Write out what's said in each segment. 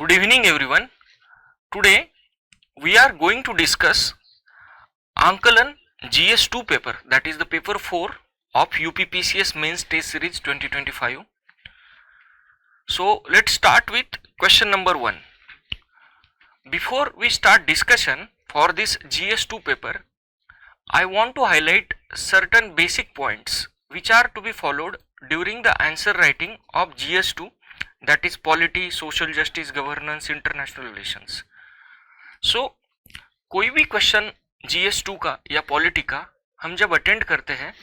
Good evening everyone. Today we are going to discuss Ankalan GS2 paper, that is the paper 4 of UPPCS mains test series 2025. So let's start with question number 1. Before we start discussion for this GS2 paper, I want to highlight certain basic points which are to be followed during the answer writing of GS2, that is polity, social justice, governance, international relations. So कोई भी question GS2 का या polity का हम जब attend करते हैं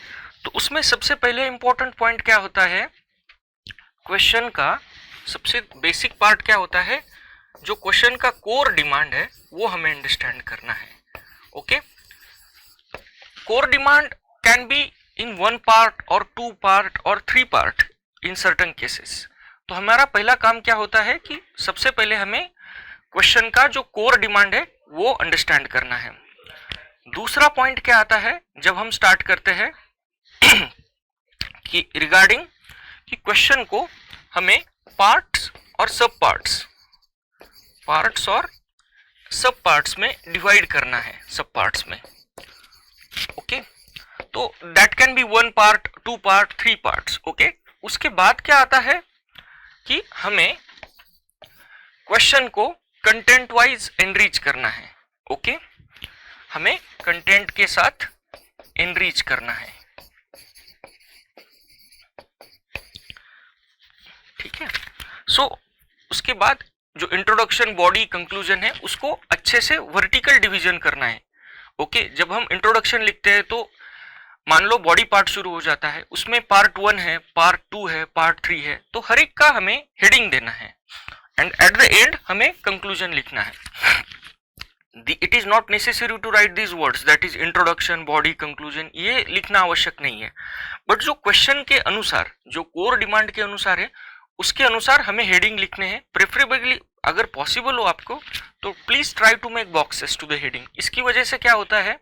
तो उसमें सबसे पहले इंपॉर्टेंट पॉइंट क्या होता है, क्वेश्चन का सबसे बेसिक पार्ट क्या होता है, जो क्वेश्चन का कोर डिमांड है वो हमें अंडरस्टैंड करना है. Okay, core demand can be in 1 part और 2 पार्ट और 3 पार्ट इन सर्टन केसेस. तो हमारा पहला काम क्या होता है कि सबसे पहले हमें क्वेश्चन का जो कोर डिमांड है वो अंडरस्टैंड करना है. दूसरा पॉइंट क्या आता है जब हम स्टार्ट करते हैं कि रिगार्डिंग कि क्वेश्चन को हमें पार्ट्स और सब पार्ट्स में डिवाइड करना है, सब पार्ट्स में. ओके, तो that can be 1 part, 2 part, 3 parts. Okay, उसके बाद क्या आता है कि हमें क्वेश्चन को कंटेंट वाइज एनरिच करना है. ओके, हमें कंटेंट के साथ एनरिच करना है. ठीक है. सो उसके बाद जो इंट्रोडक्शन, बॉडी, कंक्लूजन है उसको अच्छे से वर्टिकल डिवीजन करना है. ओके, जब हम इंट्रोडक्शन लिखते हैं तो मान लो बॉडी पार्ट शुरू हो जाता है, उसमें पार्ट 1 है, पार्ट 2 है, पार्ट 3 है, तो हर एक का हमें हेडिंग देना है एंड एट द एंड हमें कंक्लूजन लिखना है. It is not necessary to write these words, that is introduction, body, conclusion, ये लिखना आवश्यक नहीं है. बट जो क्वेश्चन के अनुसार, जो कोर डिमांड के अनुसार है, उसके अनुसार हमें हेडिंग लिखने हैं. प्रेफरेबली अगर पॉसिबल हो आपको तो please try to make boxes to the heading. इसकी वजह से क्या होता है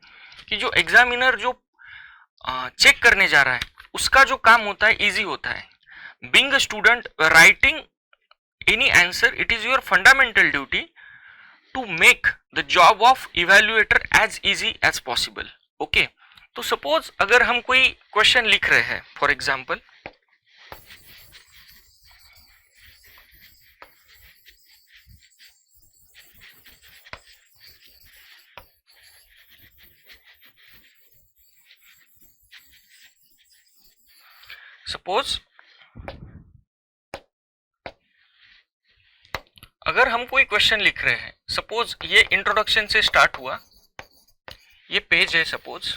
कि जो एग्जामिनर जो चेक करने जा रहा है उसका जो काम होता है इजी होता है. Being a student writing any answer, it is your fundamental duty to make the job of evaluator as easy as possible. Okay, तो सपोज अगर हम कोई क्वेश्चन लिख रहे हैं, फॉर एग्जाम्पल अगर हम कोई क्वेश्चन लिख रहे हैं, सपोज ये इंट्रोडक्शन से स्टार्ट हुआ, ये पेज है, सपोज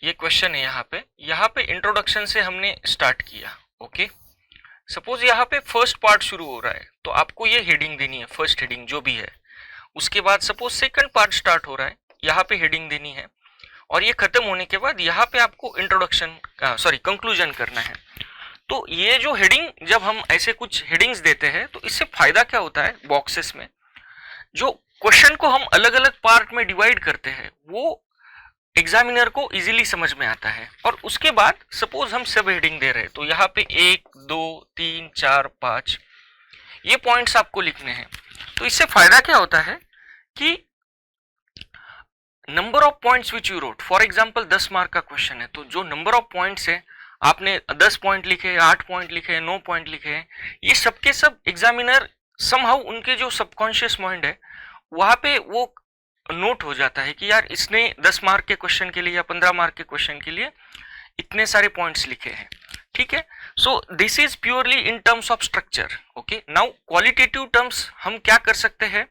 ये क्वेश्चन है, यहाँ पे इंट्रोडक्शन से हमने स्टार्ट किया. ओके, सपोज यहाँ पे फर्स्ट पार्ट शुरू हो रहा है तो आपको ये हेडिंग देनी है, फर्स्ट हेडिंग जो भी है. उसके बाद सपोज सेकंड पार्ट स्टार्ट हो रहा है, यहाँ पे हेडिंग देनी है, और ये खत्म होने के बाद यहाँ पे आपको कंक्लूजन करना है. तो ये जो हेडिंग, जब हम ऐसे कुछ हेडिंग्स देते हैं तो इससे फायदा क्या होता है, बॉक्सेस में जो क्वेश्चन को हम अलग अलग पार्ट में डिवाइड करते हैं वो एग्जामिनर को इजीली समझ में आता है. और उसके बाद सपोज हम सब हेडिंग दे रहे हैं तो यहाँ पे 1, 2, 3, 4, 5 ये पॉइंट्स आपको लिखने हैं. तो इससे फायदा क्या होता है कि number of points which you wrote, for example 10 mark का क्वेश्चन है तो जो नंबर ऑफ पॉइंट्स है, आपने 10 पॉइंट लिखे, 8 पॉइंट लिखे, 9 पॉइंट लिखे, ये सबके सब एग्जामिनर समहाउ उनके जो सबकॉन्शियस माइंड है वहां पे वो नोट हो जाता है कि यार इसने 10 मार्क के क्वेश्चन के लिए या 15 मार्क के क्वेश्चन के लिए इतने सारे पॉइंट्स लिखे हैं. ठीक है, सो this is purely in terms of structure. Okay, now qualitative terms हम क्या कर सकते हैं,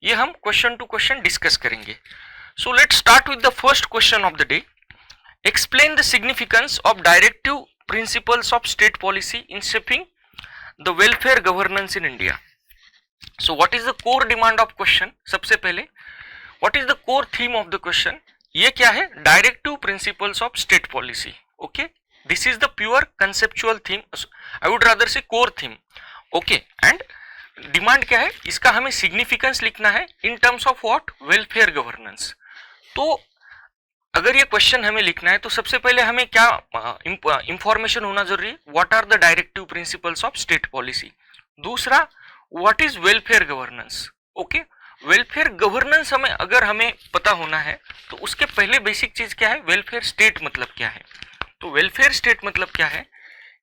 ये हम क्वेश्चन टू क्वेश्चन डिस्कस करेंगे. So let's start with the first question of the day. Explain the significance of directive principles of state policy in shaping the welfare governance in India. So what is the core demand of question? सबसे पहले what is the core theme of the question? ये क्या है, directive principles of state policy. Okay, this is the pure conceptual theme. I would rather say core theme. Okay, and demand क्या है, इसका हमें significance लिखना है इन terms of what, welfare governance. तो अगर ये क्वेश्चन हमें लिखना है तो सबसे पहले हमें क्या इंफॉर्मेशन होना जरूरी है, what are the directive principles of state policy. दूसरा, what is welfare governance. Okay, welfare governance हमें पता होना है तो उसके पहले बेसिक चीज क्या है, वेलफेयर स्टेट मतलब क्या है। तो वेलफेयर स्टेट मतलब क्या है,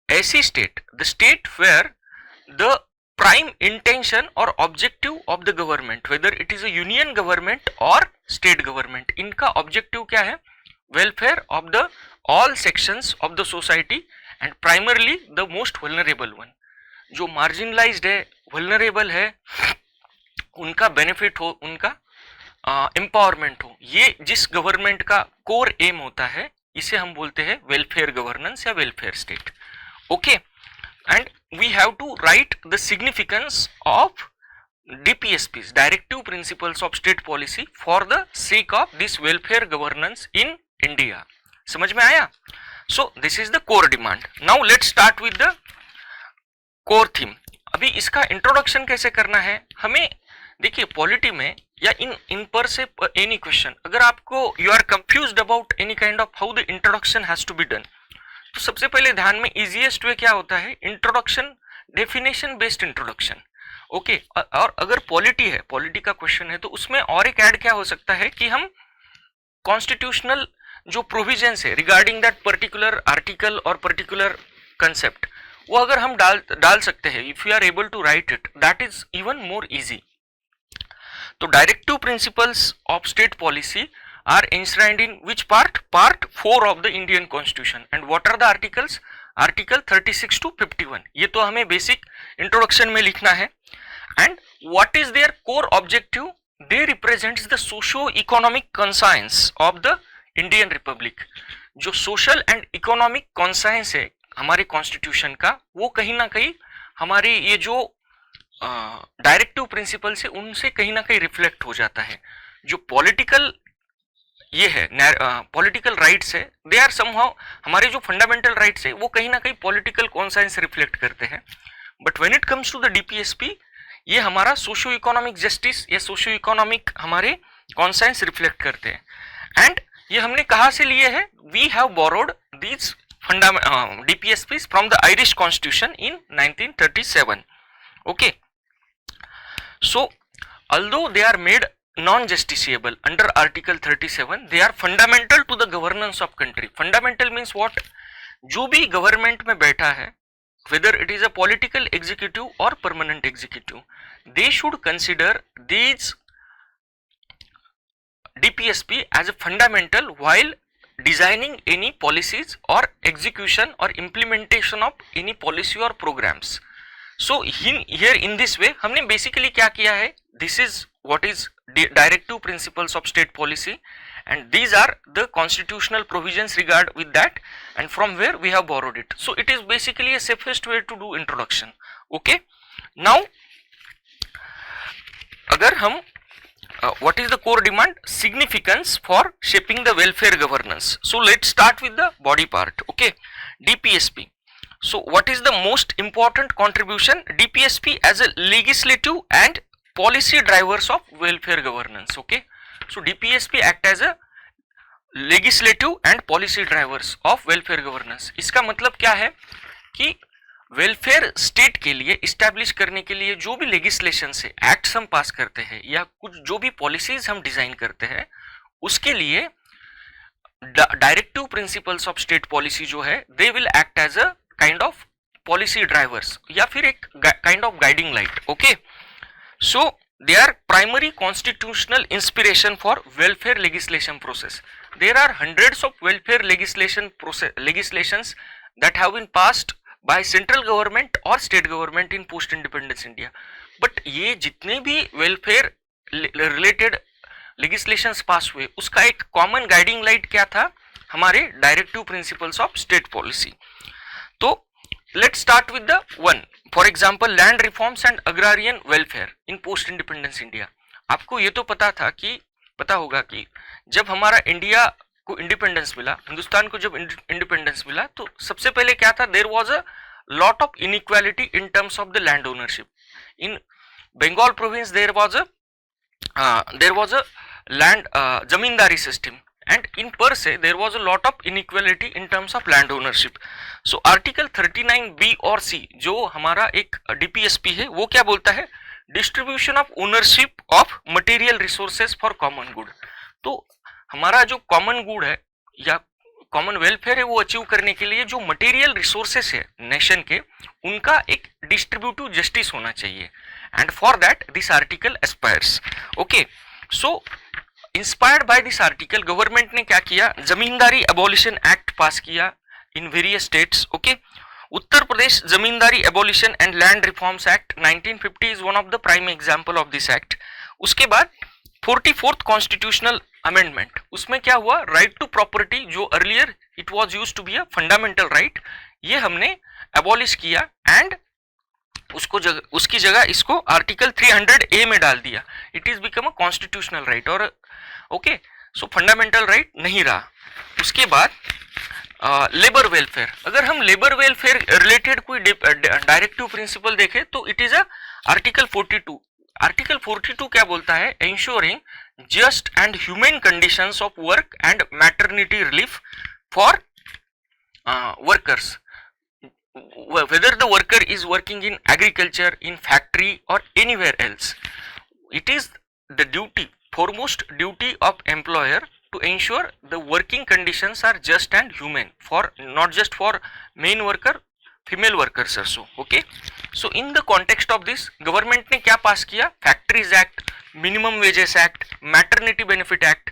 ऐसी state, the state where the prime intention or objective of the government, whether it is a union government or state government, इनका objective क्या है, welfare of the all sections of the society and primarily the most vulnerable one, जो marginalized है, vulnerable है, उनका benefit हो, उनका empowerment हो, ये जिस government का core aim होता है, इसे हम बोलते हैं welfare governance या welfare state। okay, and we have to write the significance of DPSPs, Directive Principles of State Policy, for the sake of this welfare governance in India। समझ में आया? So this is the core demand। Now let's start with the core theme। अभी इसका introduction कैसे करना है हमें, देखिए पॉलिटी में या इन पर से एनी क्वेश्चन, अगर आपको you are confused about any kind of how the introduction has to be done, तो सबसे पहले ध्यान में इजीएस्ट वे क्या होता है, introduction, definition based introduction. Okay, और अगर पॉलिटी है, पॉलिटी का क्वेश्चन है, तो उसमें और एक ऐड क्या हो सकता है कि हम कॉन्स्टिट्यूशनल जो प्रोविजंस है रिगार्डिंग दैट पर्टिकुलर आर्टिकल और पर्टिकुलर कंसेप्ट, वो अगर हम डाल सकते हैं, if you are able to write it, that is even more easy. तो directive principles of state policy are enshrined in which part? Part 4 of the Indian Constitution। and what are the articles? Article 36 to 51। ये तो हमें basic introduction में लिखना है। and what is their core objective? they represents the socio-economic conscience of the Indian Republic। जो social and economic conscience है हमारे constitution का, वो कहीं ना कहीं हमारे ये जो डायरेक्टिव प्रिंसिपल्स है उनसे कहीं ना कहीं रिफ्लेक्ट हो जाता है। जो पॉलिटिकल ये है पॉलिटिकल राइट्स है, दे आर समहाउ, हमारे जो फंडामेंटल राइट्स है वो कहीं ना कहीं पॉलिटिकल कॉन्साइंस रिफ्लेक्ट करते हैं। But when it comes to the DPSP, ये हमारा सोशियो इकोनॉमिक जस्टिस या सोशियो इकोनॉमिक हमारे कॉन्साइंस रिफ्लेक्ट करते हैं। एंड ये हमने कहाँ से लिए है, we have borrowed these DPSPs from the Irish constitution in 1937। Okay, so although they are made non-justiciable under Article 37, they are fundamental to the governance of country। Fundamental means what? जो भी government में बैठा है, whether it is a political executive or permanent executive, they should consider these DPSP as a fundamental while designing any policies or execution or implementation of any policy or programs। So here in this way हमने basically क्या किया है, this is what is directive principles of state policy and these are the constitutional provisions regard with that and from where we have borrowed it। so it is basically a safest way to do introduction। okay, now अगर हम what is the core demand, significance for shaping the welfare governance। so let's start with the body part। okay, DPSP। so what is the most important contribution, DPSP as a legislative and policy drivers of welfare governance। okay, so DPSP act as a legislative and policy drivers of welfare governance। इसका मतलब क्या है कि welfare state के लिए establish करने के लिए जो भी लेजिस्लेशन से एक्ट्स हम पास करते हैं या कुछ जो भी पॉलिसीज हम डिजाइन करते हैं, उसके लिए directive principles of state policy जो है, they will act as a kind of policy drivers या फिर एक kind of guiding light. Okay, so they are primary constitutional inspiration for welfare legislation process। there are hundreds of welfare legislations that have been passed by central government or state government in post independence India। but ये जितने भी welfare related legislations पास हुए, उसका एक common guiding light क्या था, हमारे directive principles of state policy। तो let's start with the one, for example land reforms and agrarian welfare in post independence India। आपको ये तो पता होगा कि जब हमारा इंडिया को इंडिपेंडेंस मिला, हिंदुस्तान को जब इंडिपेंडेंस मिला, तो सबसे पहले क्या था, there was a lot of inequality in terms of the land ownership. In Bengal province there was a land zamindari system and in per se there was a lot of inequality in terms of land ownership. So article 39B और C जो हमारा एक DPSP है वो क्या बोलता है, distribution of ownership of material resources for common good. तो हमारा जो कॉमन गुड है या कॉमन वेलफेयर है वो अचीव करने के लिए जो मटेरियल रिसोर्सेस है नेशन के, उनका एक डिस्ट्रीब्यूटिव जस्टिस होना चाहिए, and for that this article aspires. Okay, so inspired by this article government ने क्या किया, जमींदारी एबॉलिशन एक्ट पास किया in various states. Okay, Uttar Pradesh zamindari abolition and land reforms act 1950 is one of the prime example of this act. उसके बाद 44th constitutional amendment, उसमें क्या हुआ, राइट टू प्रॉपर्टी जो earlier it was used to be a fundamental right, ये हमने abolish किया and उसकी जगह इसको आर्टिकल 300A में डाल दिया। It is become a constitutional right, और ओके, सो फंडामेंटल राइट नहीं रहा। उसके बाद लेबर वेलफेयर, अगर हम लेबर वेलफेयर रिलेटेड कोई डायरेक्टिव प्रिंसिपल देखें तो it is a article 42। Article 42 क्या बोलता है, ensuring just and humane conditions of work and maternity relief for workers, whether the worker is working in agriculture, in factory or anywhere else. It is the duty, foremost duty of employer to ensure the working conditions are just and humane for not just for main worker, female workers also. Okay, so in the context of this government ने क्या पास किया, factories act, minimum wages act, maternity benefit act,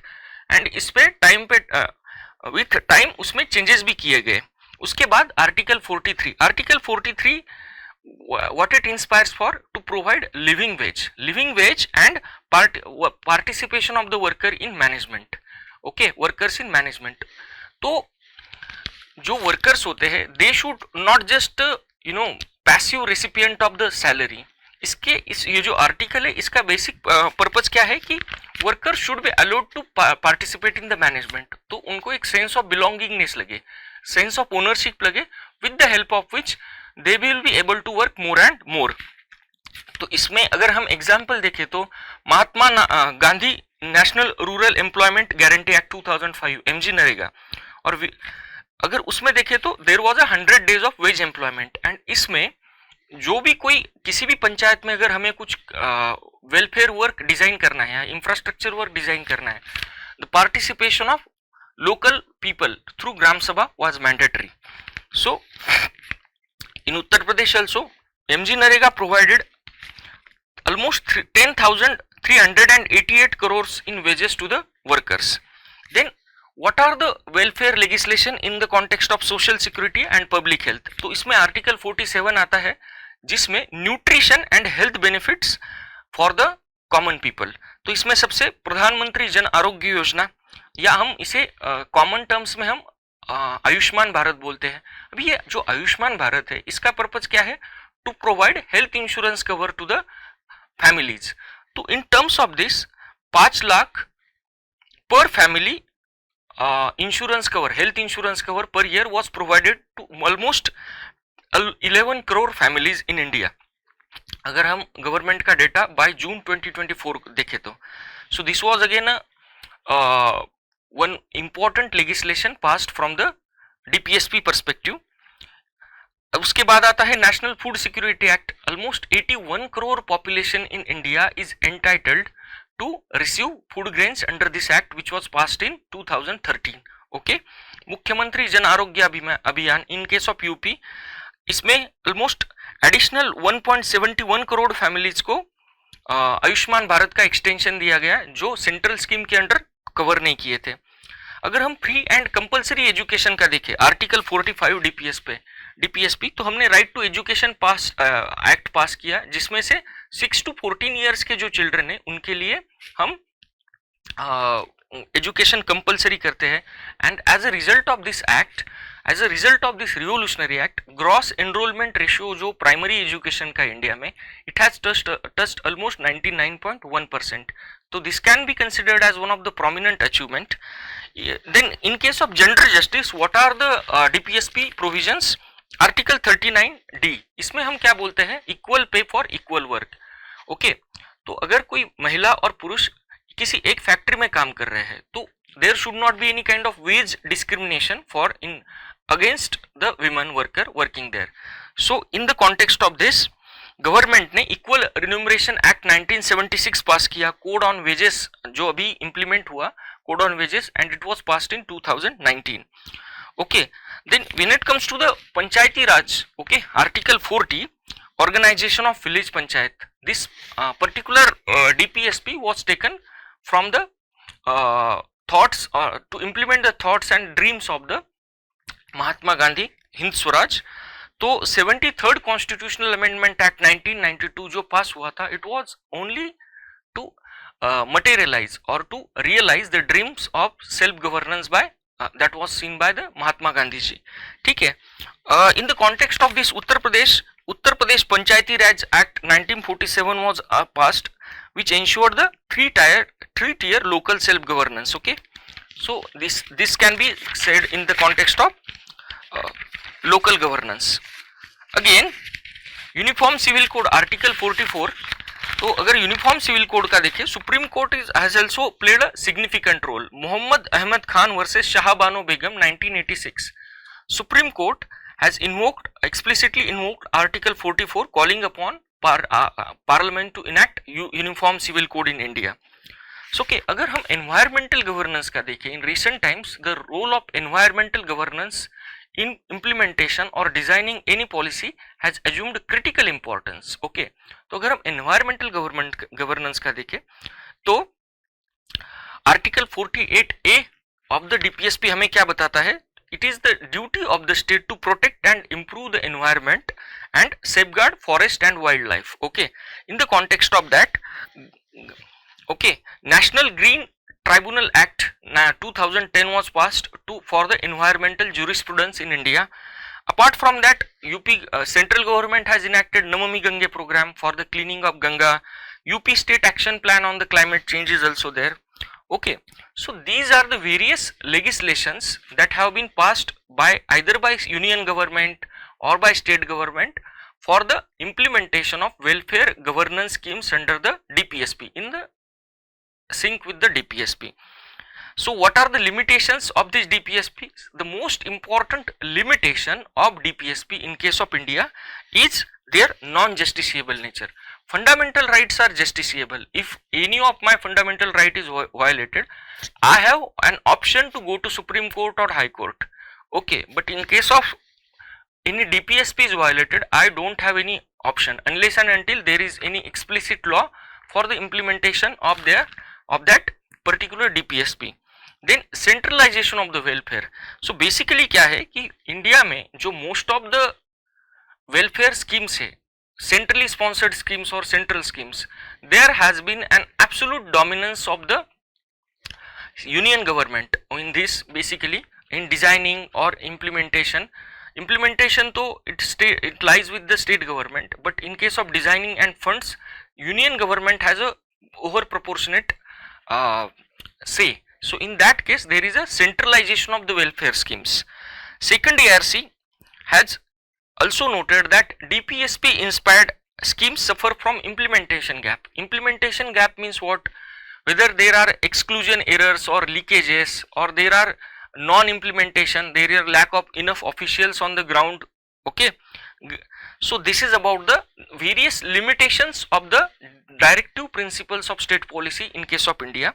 and इस पे time पे with time उसमें changes भी किए गए। उसके बाद article 43, article 43 what it inspires for, to provide living wage and participation of the worker in management. okay, workers in management. तो जो वर्कर्स होते हैं they should not just passive recipient of the salary. ये जो article है इसका basic purpose क्या है कि worker should be allowed to participate in the management, तो उनको एक सेंस ऑफ बिलोंगिंगनेस लगे, सेंस ऑफ ओनरशिप लगे, with the help of which they will be able to work more and more. तो इसमें अगर हम एग्जाम्पल देखें तो Mahatma Gandhi national rural employment guarantee act 2005 MG NREGA, और अगर उसमें देखें तो there was a 100 days of wage employment, and इसमें जो भी कोई किसी भी पंचायत में अगर हमें कुछ वेलफेयर वर्क डिजाइन करना है या इंफ्रास्ट्रक्चर वर्क डिजाइन करना है, the participation of local people through gram sabha was mandatory. So in Uttar Pradesh also MG NREGA provided almost 10,388 crores in wages to the workers. Then what are the welfare legislation in the context of social security and public health? तो इसमें article 47 आता है जिसमें nutrition and health benefits for the common people. तो इसमें सबसे प्रधानमंत्री जन आरोग्य योजना, या हम इसे कॉमन टर्म्स में हम आयुष्मान भारत बोलते हैं। अभी ये जो आयुष्मान भारत है इसका पर्पज क्या है, to provide health insurance cover to the families. तो in terms of this 5 lakh per family insurance cover, health insurance cover per year was provided to almost 11 crore families in India, अगर हम गवर्नमेंट का data by June 2024 देखें तो। So this was again one important legislation passed from the DPSP perspective. उसके बाद आता है national food security act. Almost 81 crore population in India is entitled to receive food grains under this act which was passed in 2013. okay, मुख्यमंत्री जन आरोग्य अभियान इन case of UP, इसमें almost additional 1.71 crore families को आयुष्मान भारत का extension दिया गया जो सेंट्रल स्कीम के under cover नहीं किए थे। अगर हम फ्री एंड कंपलसरी एजुकेशन का देखें आर्टिकल 45 DPSP, तो हमने राइट टू एजुकेशन एक्ट पास किया जिसमें से 6 to 14 ईयर्स के जो चिल्ड्रन है उनके लिए हम एजुकेशन कंपलसरी करते हैं। And as a result of this act, as a result of this revolutionary act, gross enrolment ratio जो प्राइमरी एजुकेशन का इंडिया में इट हैज टच्ड ऑलमोस्ट 99.1%. तो this can be considered as one of the prominent achievement. Then in case of gender justice, what are the DPSP provisions? Article 39D, इसमें हम क्या बोलते हैं? Equal pay for equal work. Okay, तो अगर कोई महिला और पुरुष किसी एक फैक्ट्री में काम कर रहे हैं तो there should not be any kind of wage discrimination for in against the women worker working there. So in the context of this, government ने इक्वल रिन्यूमरेशन एक्ट 1976 पास किया, कोड ऑन वेजेस जो अभी इंप्लीमेंट हुआ, code on wages, and it was passed in 2019. Okay, then when it comes to the panchayati raj, okay, article 40, organization of village panchayat, this particular DPSP was taken from the thoughts to implement the thoughts and dreams of the Mahatma Gandhi Hind Swaraj. तो 73rd constitutional amendment act 1992 जो pass हुआ था, it was only to materialize और to realize the dreams of self governance by that was seen by the Mahatma Gandhi ji. ठीक है. In the context of this Uttar Pradesh Panchayati Raj Act 1947 was passed, which ensured the three-tier local self-governance. Okay, so this can be said in the context of local governance. Again, Uniform Civil Code Article 44. तो अगर uniform civil code का देखें, supreme court has also played a significant role. Mohammad Ahmad Khan versus Shahbano Begum 1986. Supreme court has explicitly invoked Article 44, calling upon Parliament to enact Uniform Civil Code in India. So, okay, अगर हम environmental governance का देखें, in recent times the role of environmental governance in implementation or designing any policy has assumed critical importance. Okay, तो अगर हम environmental governance का देखें, तो Article 48A of the DPSP हमें क्या बताता है? It is the duty of the state to protect and improve the environment and safeguard forest and wildlife. Okay, in the context of that, okay, National Green Tribunal Act 2010 was passed for the environmental jurisprudence in India. Apart from that, UP central government has enacted Namami Gange program for the cleaning of Ganga. UP state action plan on the climate change is also there. Okay, so these are the various legislations that have been passed by either by union government or by state government for the implementation of welfare governance schemes under the DPSP, in the sync with the DPSP. So what are the limitations of this DPSP? The most important limitation of DPSP in case of India is their non-justiciable nature. Fundamental rights are justiciable. If any of my fundamental right is violated, I have an option to go to Supreme Court or High Court. Okay, but in case of any DPSP is violated, I don't have any option unless and until there is any explicit law for the implementation of that particular DPSP. Then centralization of the welfare. So basically क्या है कि India में जो most of the welfare schemes है, centrally sponsored schemes or central schemes, there has been an absolute dominance of the union government in this, basically in designing or implementation. Implementation तो it lies with the state government, but in case of designing and funds, union government has a over proportionate say. So in that case there is a centralization of the welfare schemes. Second, ARC has also noted that DPSP inspired schemes suffer from implementation gap. Implementation gap means what? Whether there are exclusion errors or leakages, or there are non-implementation, there are lack of enough officials on the ground. Okay, so this is about the various limitations of the directive principles of state policy in case of India.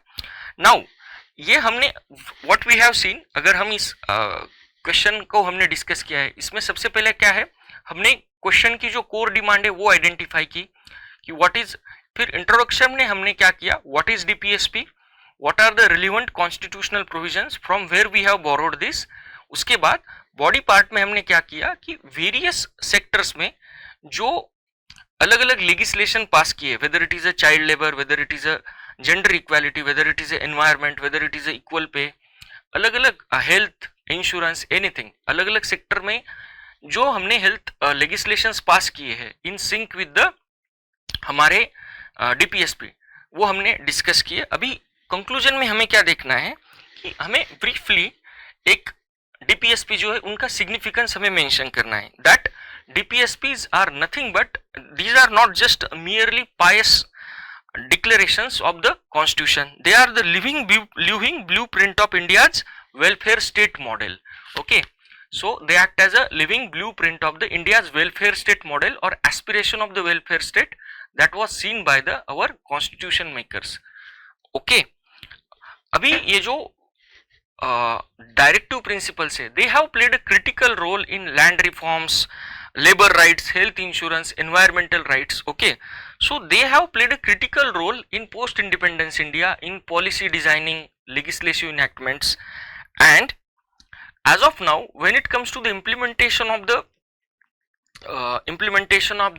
Now ये हमने what we have seen, अगर हम इस question को हमने discuss किया है, इसमें सबसे पहले क्या है, हमने क्वेश्चन की जो कोर डिमांड है वो आइडेंटिफाई की कि व्हाट इज, फिर इंट्रोडक्शन में हमने क्या किया, what is DPSP, what are the relevant constitutional provisions from where we have borrowed this. उसके बाद बॉडी पार्ट में हमने क्या किया कि वेरियस सेक्टर्स में जो अलग अलग लेजिस्लेशन पास किए, weather it is a child labour, weather it is a gender equality, weather it is a environment, weather it is a equal pay, अलग अलग हेल्थ इंश्योरेंस, एनीथिंग, अलग अलग सेक्टर में जो हमने हेल्थ लेजिस्लेशंस पास किए हैं इन सिंक विद द हमारे डीपीएसपी, वो हमने डिस्कस किए. अभी कंक्लूजन में हमें क्या देखना है कि हमें ब्रीफली एक डीपीएसपी जो है उनका सिग्निफिकेंस हमें मेंशन करना है. That DPSPs are nothing but these are not just merely pious declarations of the constitution. They are the living blueprint of India's welfare state model. Okay, so they act as a living blueprint of the India's welfare state model or aspiration of the welfare state that was seen by the our constitution makers. Okay, अभी ये जो directive principles है, they have played a critical role in land reforms, labor rights, health insurance, environmental rights. Okay, so they have played a critical role in post independence India in policy designing, legislative enactments, and as of now when it comes to the implementation of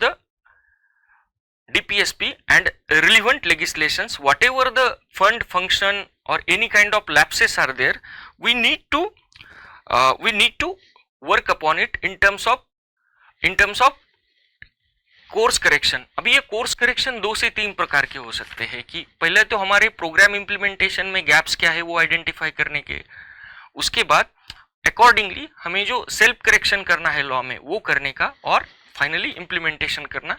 the DPSP and relevant legislations, whatever the fund function or any kind of lapses are there, we need to work upon it in terms of course correction. अभी ये course correction 2 से 3 प्रकार के हो सकते हैं कि पहले तो हमारे प्रोग्राम इम्प्लीमेंटेशन में गैप्स क्या है वो आइडेंटिफाई करने के, उसके बाद अकॉर्डिंगली हमें जो सेल्फ करेक्शन करना है लॉ में वो करने का, और फाइनली इम्प्लीमेंटेशन करना.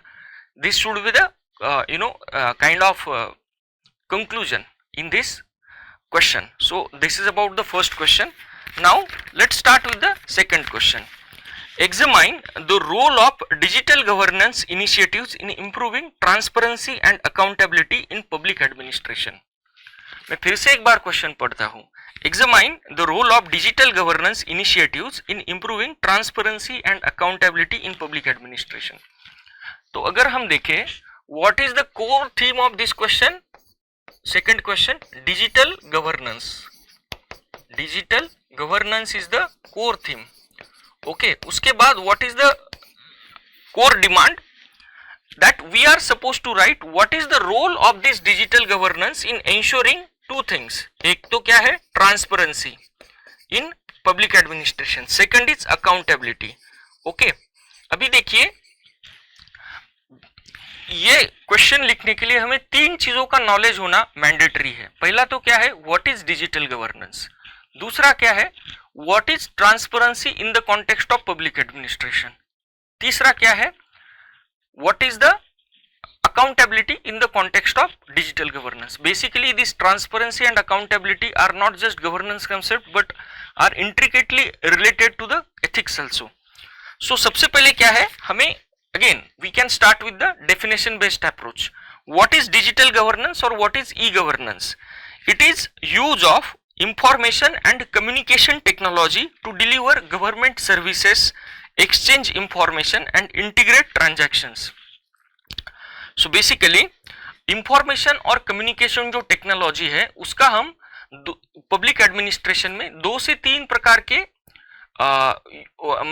This should be the kind of conclusion in this question. So this is about the first question. Now let's start with the second question. Examine the role of digital governance initiatives in improving transparency and accountability in public administration. मैं फिर से एक बार question पढ़ता हूँ. Examine the role of digital governance initiatives in improving transparency and accountability in public administration. तो अगर हम देखें, what is the core theme of this question? Second question, digital governance. Digital governance is the core theme. Okay, उसके बाद what is the core demand? That we are supposed to write what is the role of this digital governance in ensuring two things. एक तो क्या है, transparency in public administration. Second is accountability. Okay, अभी देखिए ये question लिखने के लिए हमें 3 चीजों का नॉलेज होना मैंडेटरी है. पहला तो क्या है, व्हाट इज डिजिटल गवर्नेंस. दूसरा क्या है, what is transparency in the context of public administration. तीसरा क्या है, what is the accountability in the context of digital governance. Basically this transparency and accountability are not just governance concept but are intricately related to the ethics also. So सबसे पहले क्या है, हमें again we can start with the definition based approach. What is digital governance or what is e-governance? It is use of information and communication technology to deliver government services, exchange information and integrate transactions. So basically information और communication जो technology है उसका हम public administration में 2 से 3 प्रकार के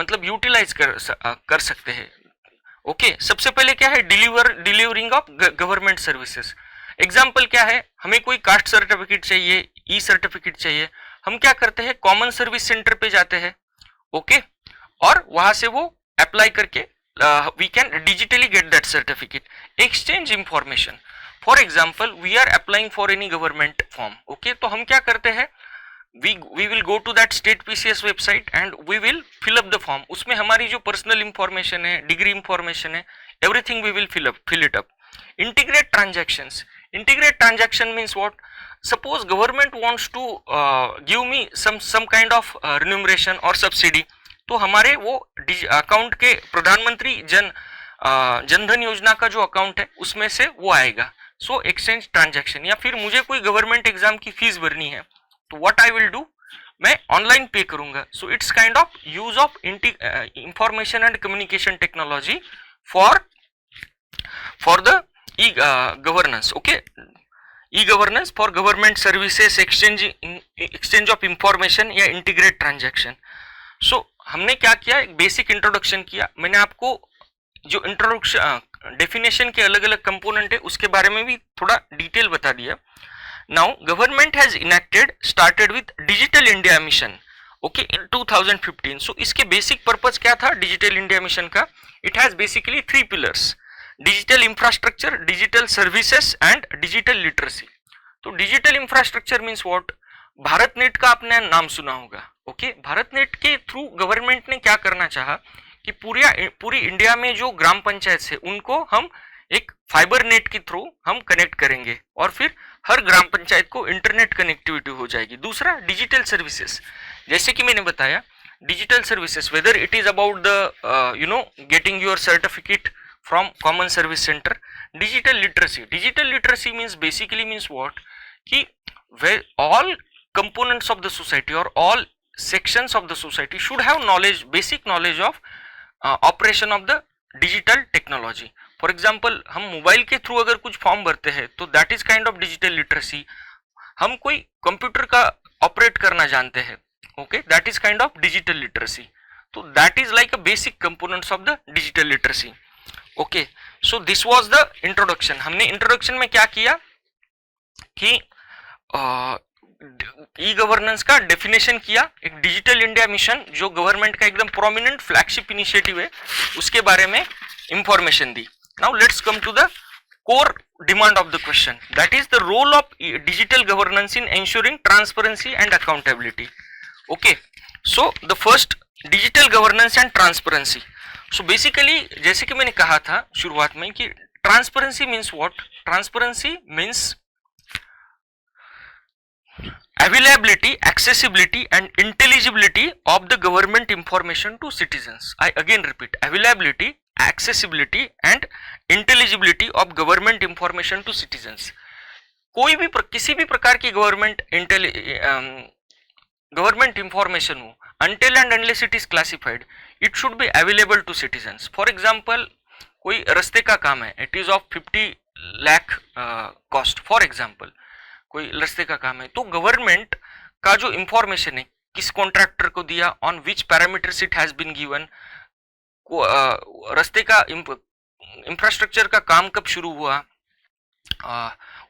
मतलब यूटिलाइज कर सकते हैं. ओके, सबसे पहले क्या है, delivering of government services. Example क्या है, हमें कोई कास्ट सर्टिफिकेट चाहिए, ई सर्टिफिकेट चाहिए, हम क्या करते हैं, कॉमन सर्विस सेंटर पे जाते हैं. ओके, और वहां से वो अप्लाई करके we can digitally get that certificate. Exchange information, for example we are applying for any government form. Okay, तो हम क्या करते हैं, we will go to that state PCS website and we will fill up the form. उसमें हमारी जो personal information है, degree information है, everything we will fill it up. Integrate transactions. Integrate transaction means what? Suppose government wants to give me some kind of remuneration or subsidy. तो हमारे वो account के प्रधानमंत्री जनधन योजना का जो अकाउंट है उसमें से वो आएगा. So exchange transaction. या फिर मुझे कोई गवर्नमेंट एग्जाम की फीस भरनी है तो व्हाट आई विल डू, मैं ऑनलाइन पे करूंगा. So it's kind of use of information and communication technology for the e governance. Okay, e governance for government services, exchange of information या integrate transaction. सो हमने क्या किया, एक बेसिक इंट्रोडक्शन किया. मैंने आपको जो इंट्रोडक्शन डेफिनेशन के अलग अलग कंपोनेंट है उसके बारे में भी थोड़ा डिटेल बता दिया. Now government has started with Digital India Mission, okay, in 2015. So इसके basic purpose क्या था Digital India Mission का? It has basically 3 pillars: digital infrastructure, digital services and digital literacy. तो digital infrastructure means what? Bharat net का आपने नाम सुना होगा. ओके, भारत नेट के थ्रू गवर्नमेंट ने क्या करना चाहा कि पूरी इंडिया में जो ग्राम पंचायत है उनको हम एक फाइबर नेट के थ्रू हम कनेक्ट करेंगे और फिर हर ग्राम पंचायत को इंटरनेट कनेक्टिविटी हो जाएगी। दूसरा डिजिटल सर्विसेज, जैसे कि मैंने बताया digital services weather it is about the getting your certificate from common service center, digital literacy means basically means what कि where all components of the society or all sections of the society should have knowledge, basic knowledge of operation of the digital technology. For example हम mobile के through अगर कुछ form भरते हैं तो that is kind of digital literacy. हम कोई computer का ऑपरेट करना जानते हैं, okay, that is kind of digital literacy. तो that is like a basic components of the digital literacy. Okay, so this was the introduction. हमने introduction में क्या किया कि ई गवर्नेंस का डेफिनेशन किया, एक डिजिटल इंडिया मिशन जो गवर्नमेंट का एकदम प्रोमिनेंट फ्लैगशिप इनिशिएटिव है उसके बारे में इंफॉर्मेशन दी। Now let's come to the core demand of the question, that is the role of digital governance in ensuring transparency and accountability. Okay, so the first digital governance and transparency. So basically जैसे कि मैंने कहा था शुरुआत में कि transparency means what, transparency means availability, accessibility and intelligibility of the government information to citizens. I again repeat, availability, accessibility and intelligibility of government information to citizens. कोई भी किसी भी प्रकार की गवर्नमेंट इंफॉर्मेशन हो, until and unless it is classified, it should be available to citizens. For example, कोई रास्ते का काम है, it is of 50 lakh cost. For example, कोई रास्ते का काम है तो गवर्नमेंट का जो इंफॉर्मेशन है, किस कॉन्ट्रैक्टर को दिया, on which parameters it has been given, रास्ते का इंफ्रास्ट्रक्चर का काम कब शुरू हुआ,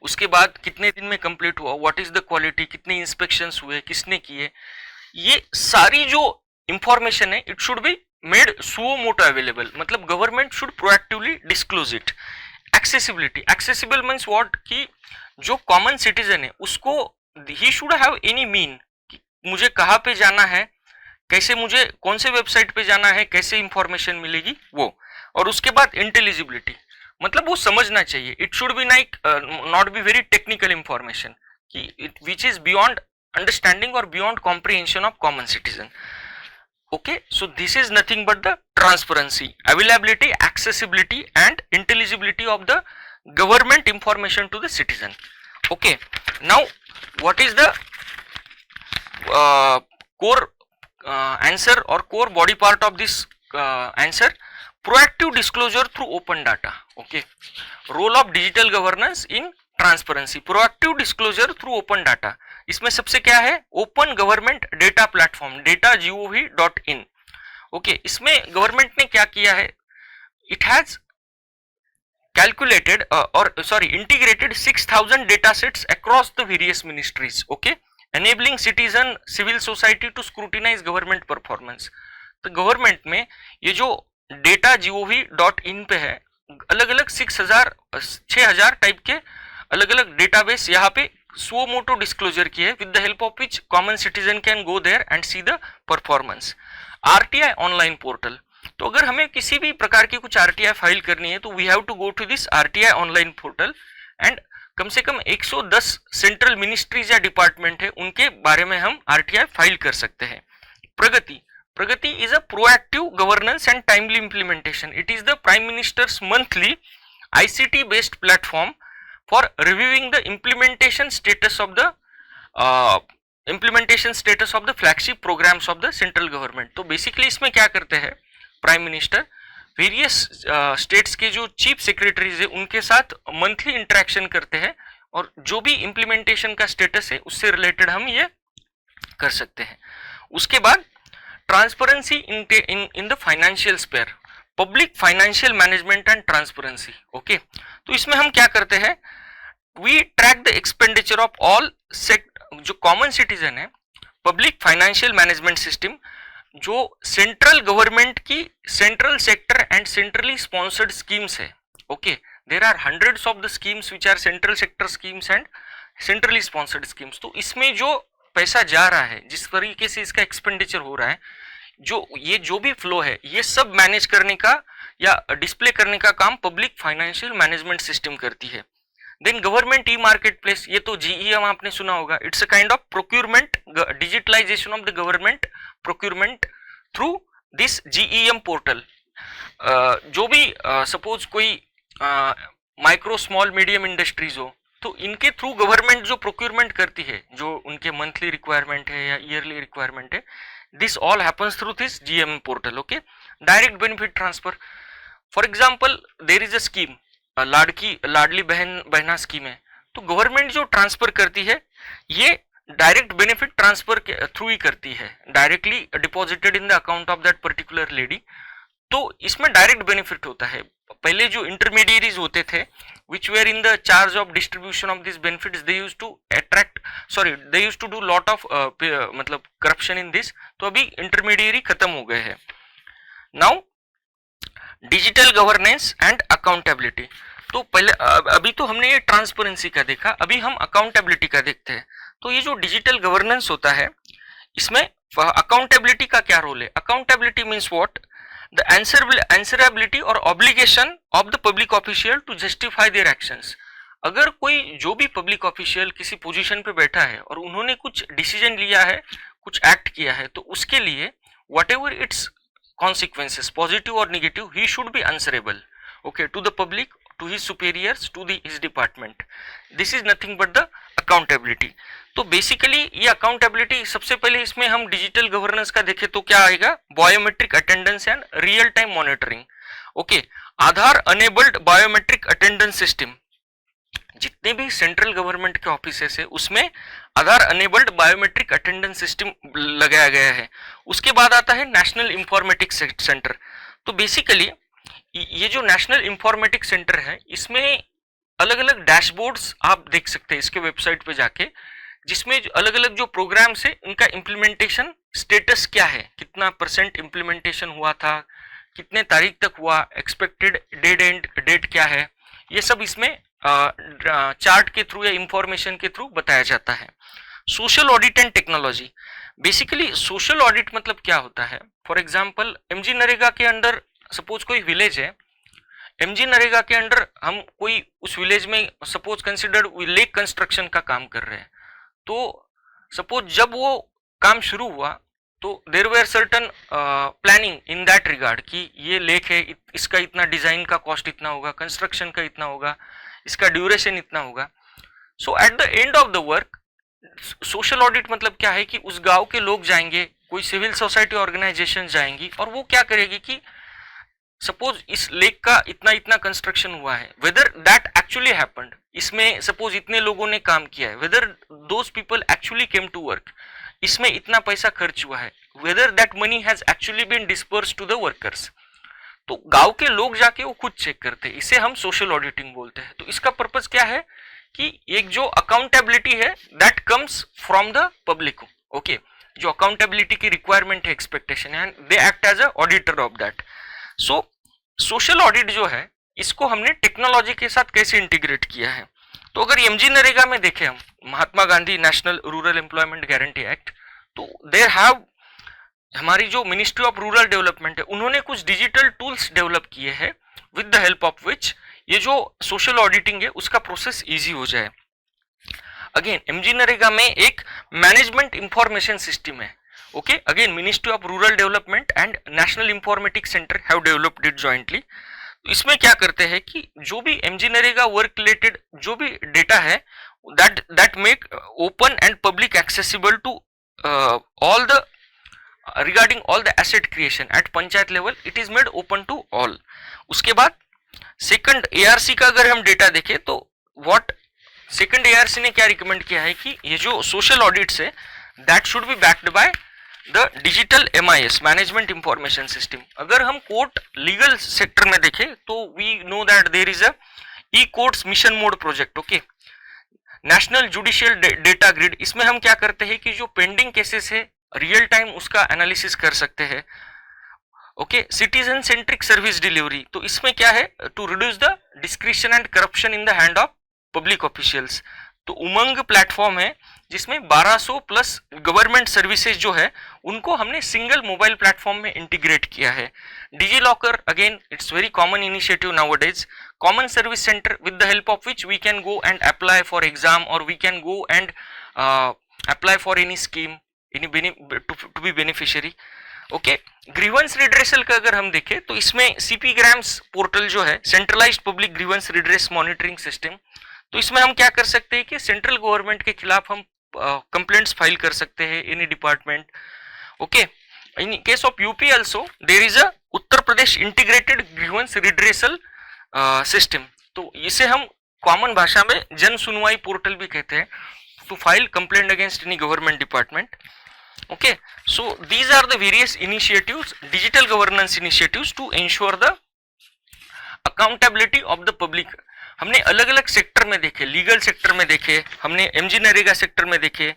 उसके बाद कितने दिन में कंप्लीट हुआ, व्हाट इज द क्वालिटी, कितने इंस्पेक्शंस हुए, किसने किए, ये सारी जो इंफॉर्मेशन है it should be made suo motu available, मतलब government should proactively disclose it. Accessibility, accessible means what कि जो कॉमन सिटीजन है उसको ही शुड हैव एनी मीन कि मुझे कहाँ पे जाना है, कैसे, मुझे कौन से वेबसाइट पे जाना है, कैसे इंफॉर्मेशन मिलेगी वो। और उसके बाद इंटेलिजिबिलिटी, मतलब वो समझना चाहिए, it should be like not be very technical information कि which is beyond understanding or beyond comprehension of common citizen. Okay, so this is nothing but the transparency, availability, accessibility and intelligibility of the government information to the citizen. Okay, now what is the core answer or core body part of this answer? Proactive disclosure through open data. Okay, role of digital governance in transparency, proactive disclosure through open data. इसमें सबसे क्या है, open government data platform data.gov.in। Okay, इसमें government ने क्या किया है, it has calculated और integrated 6000 data sets across the various ministries, okay, enabling citizen civil society to scrutinise government performance. तो गवर्नमेंट में ये जो data.gov.in पे है, अलग अलग 6000 टाइप के अलग अलग डेटाबेस यहाँ पे suo motu डिस्क्लोजर किए, with the help of which common citizen can go there and see the performance. RTI online portal, तो अगर हमें किसी भी प्रकार की कुछ आरटीआई फाइल करनी है तो we have to go to this RTI online portal and कम से कम 110 सेंट्रल मिनिस्ट्रीज या डिपार्टमेंट है उनके बारे में हम आरटीआई फाइल कर सकते हैं। प्रगति, प्रगति is a proactive governance and timely implementation. It is the Prime Minister's monthly ICT based platform for reviewing the implementation status of the flagship programs of the central government. तो basically इसमें क्या करते हैं, prime minister various states के जो chief secretaries है उनके साथ मंथली इंटरेक्शन करते हैं और जो भी इम्प्लीमेंटेशन का स्टेटस है उससे रिलेटेड हम ये कर सकते हैं। उसके बाद transparency in the financial sphere, public financial management and transparency. Okay, तो इसमें हम क्या करते हैं, we track the expenditure of all जो कॉमन सिटीजन है, पब्लिक फाइनेंशियल मैनेजमेंट सिस्टम जो सेंट्रल गवर्नमेंट की central sector and centrally sponsored schemes है। Okay, there are hundreds of the schemes which are central sector schemes and centrally sponsored schemes. तो इसमें जो पैसा जा रहा है, जिस तरीके से इसका एक्सपेंडिचर हो रहा है, जो भी फ्लो है ये सब मैनेज करने का या डिस्प्ले करने का काम पब्लिक फाइनेंशियल मैनेजमेंट सिस्टम करती है। Then government e marketplace, ये तो जीईएम आपने सुना होगा, it's a kind of procurement, digitalisation of the government procurement through this GeM portal. जो भी सपोज कोई माइक्रो स्मॉल मीडियम इंडस्ट्रीज हो, तो इनके थ्रू गवर्नमेंट जो प्रोक्यूरमेंट करती है, जो उनके मंथली रिक्वायरमेंट है या ईयरली रिक्वायरमेंट है, this all happens through this GM portal. Okay, direct benefit transfer, for example there is a scheme, Ladli Behna scheme है, तो गवर्नमेंट जो ट्रांसफर करती है ये डायरेक्ट बेनिफिट ट्रांसफर के थ्रू ही करती है, directly deposited in the account of that particular lady. तो इसमें डायरेक्ट बेनिफिट होता है। पहले जो इंटरमीडियरीज होते थे which were in the charge of distribution of these benefits, they used to they used to do lot of मतलब corruption in this, तो अभी इंटरमीडियरी खत्म हो गए हैं। Now digital governance and accountability, तो पहले अभी तो हमने ये ट्रांसपेरेंसी का देखा, अभी हम अकाउंटेबिलिटी का देखते हैं। तो ये जो डिजिटल गवर्नेंस होता है इसमें अकाउंटेबिलिटी का क्या रोल है? Accountability means what? The answerability और obligation of the public official to justify their actions। अगर कोई जो भी पब्लिक ऑफिशियल किसी पोजीशन पे बैठा है और उन्होंने कुछ डिसीजन लिया है, कुछ एक्ट किया है, तो उसके लिए whatever its consequences positive or negative, he should be answerable, okay, to the public, to his superiors, to his department। this is nothing but the accountability। तो बेसिकली ये अकाउंटेबिलिटी, सबसे पहले इसमें हम डिजिटल गवर्नेंस का देखें तो क्या आएगा? Biometric attendance and real time monitoring. Okay, Aadhaar enabled biometric attendance system, जितने भी सेंट्रल गवर्नमेंट के ऑफिसेस है उसमें आधार अनेबल्ड बायोमेट्रिक अटेंडेंस सिस्टम लगाया गया है। उसके बाद आता है नेशनल इंफॉर्मेटिक्स सेंटर। तो बेसिकली ये जो नेशनल इंफॉर्मेटिक्स सेंटर है इसमें अलग अलग डैशबोर्ड्स आप देख सकते हैं इसके वेबसाइट पे जाके, जिसमें अलग अलग जो प्रोग्राम्स है उनका इम्प्लीमेंटेशन स्टेटस क्या है, कितना % इम्प्लीमेंटेशन हुआ था, कितने तारीख तक हुआ, एक्सपेक्टेड डेट क्या है, ये सब इसमें चार्ट के थ्रू या इंफॉर्मेशन के थ्रू बताया जाता है। Social audit and technology, basically social audit मतलब क्या होता है? फॉर एग्जाम्पल एमजी नरेगा के अंडर सपोज कोई विलेज है, एमजी नरेगा के अंडर हम कोई उस विलेज में सपोज कंसिडर लेक कंस्ट्रक्शन का काम कर रहे हैं, तो सपोज जब वो काम शुरू हुआ तो there were certain planning in that regard कि ये लेक है, इसका इतना डिजाइन का कॉस्ट इतना होगा, कंस्ट्रक्शन का इतना होगा, इसका ड्यूरेशन इतना होगा। So at the end of the work social audit मतलब क्या है कि उस गांव के लोग जाएंगे, कोई सिविल सोसाइटी ऑर्गेनाइजेशन जाएंगी और वो क्या करेगी कि सपोज इस लेक का इतना इतना कंस्ट्रक्शन हुआ है, वेदर दैट एक्चुअली हैपेंड, इसमें सपोज इतने लोगों ने काम किया है, whether those people actually came to work, इसमें इतना पैसा खर्च हुआ है, whether that money has actually been disperse to the workers. तो गांव के लोग जाके वो खुद चेक करते हैं, इसे हम सोशल ऑडिटिंग बोलते हैं। तो इसका पर्पस क्या है कि एक जो अकाउंटेबिलिटी है that comes from the public. Okay, जो अकाउंटेबिलिटी की रिक्वायरमेंट है, एक्सपेक्टेशन है, they act as a auditor of that. So social audit जो है इसको हमने टेक्नोलॉजी के साथ कैसे इंटीग्रेट किया है? तो अगर एमजी नरेगा में देखें हम, Mahatma Gandhi national rural employment guarantee act, तो देयर हैव हमारी जो मिनिस्ट्री ऑफ रूरल डेवलपमेंट है उन्होंने कुछ डिजिटल टूल्स डेवलप किए हैं विद द हेल्प ऑफ विच ये जो सोशल ऑडिटिंग है उसका प्रोसेस इजी हो जाए। अगेन एमजी नरेगा में एक मैनेजमेंट इंफॉर्मेशन सिस्टम है। Okay, again ministry of rural development and national informatics centre have developed it jointly. इसमें क्या करते हैं कि जो भी एमजी नरेगा वर्क रिलेटेड जो भी डेटा है that make open and public accessible to all the regarding all the asset creation at panchayat level, it is made open to all। उसके बाद सेकंड ARC का अगर हम डेटा देखें तो व्हाट सेकंड ARC ने क्या रिकमेंड किया है कि ये जो सोशल ऑडिट्स है that should be backed by the digital MIS management information system. अगर हम कोर्ट लीगल सेक्टर में देखें तो we know that there is a e courts mission mode project. Okay, national judicial data grid, इसमें हम क्या करते हैं कि जो पेंडिंग केसेस है रियल टाइम उसका एनालिसिस कर सकते हैं। ओके, सिटीजन सेंट्रिक सर्विस डिलीवरी, तो इसमें क्या है to reduce the description and corruption in the hand of public officials. तो उमंग प्लेटफॉर्म है जिसमें 1200 प्लस गवर्नमेंट सर्विसेज जो है उनको हमने सिंगल मोबाइल प्लेटफॉर्म में इंटीग्रेट किया है। DigiLocker, again it's very common initiative nowadays, common service center with the help of which we can go and apply for exam और we can go and apply for any scheme to be beneficiary. Okay, grievance redressal का अगर हम देखें तो इसमें CP grams portal जो है, centralised public grievance redress monitoring system, तो इसमें हम क्या कर सकते हैं कि सेंट्रल गवर्नमेंट के खिलाफ हम कंप्लेंट्स फाइल कर सकते हैं any department. Okay, in case of UP also there is a Uttar Pradesh integrated grievance redressal system, तो इसे हम कॉमन भाषा में जन सुनवाई पोर्टल भी कहते हैं, to file complaint against any government department. Okay, so these are the various initiatives, digital governance initiatives to ensure the accountability of the public। हमने अलग अलग सेक्टर में देखे, लीगल सेक्टर में देखे, हमने एमजी नरेगा सेक्टर में देखे,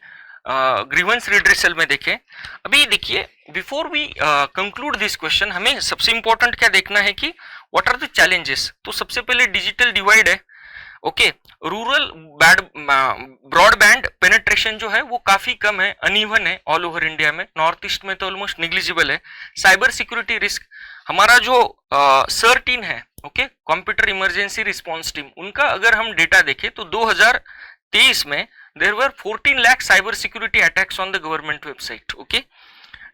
ग्रीवेंस रिड्रेसल में देखे। अभी देखिए, before we conclude this question, हमें सबसे इंपॉर्टेंट क्या देखना है कि व्हाट आर द चैलेंजेस। तो सबसे पहले डिजिटल डिवाइड है। ओके, रूरल ब्रॉडबैंड पेनिट्रेशन जो है वो काफी कम है, अनइवन है ऑल ओवर इंडिया में, नॉर्थ ईस्ट में तो ऑलमोस्ट निग्लिजिबल है। साइबर सिक्योरिटी रिस्क, हमारा जो सर टीम है, okay, computer emergency response team, उनका अगर हम डेटा देखें तो 2023 में there were 14 lakh cyber security attacks on the government website. Okay,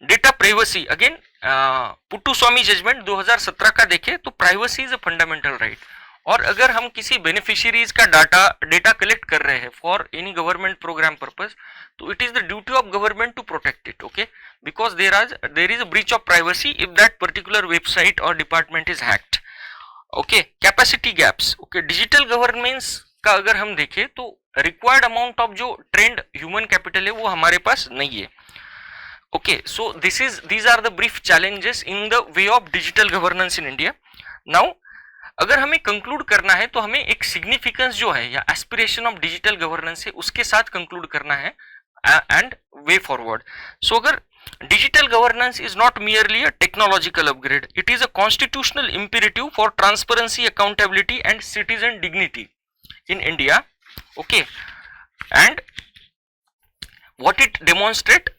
data privacy, again Puttaswamy judgement 2017 का देखें तो privacy is a fundamental right, और अगर हम किसी बेनिफिशियरीज का डेटा कलेक्ट कर रहे हैं for any government program purpose, तो it is the duty of government to protect it. Okay, because there is a breach of privacy if that particular website और department is hacked. Okay, capacity gaps, okay, digital governance का अगर हम देखें तो required amount of जो trained human capital है वो हमारे पास नहीं है। Okay, so these are the brief challenges in the way of digital governance in India। Now अगर हमें कंक्लूड करना है तो हमें एक सिग्निफिकेंस जो है या एस्पिरेशन ऑफ डिजिटल गवर्नेंस है उसके साथ कंक्लूड करना है एंड वे फॉरवर्ड। सो अगर digital governance is not merely a technological upgrade, it is a constitutional imperative for transparency, accountability and citizen dignity in India. Okay, and what it demonstrate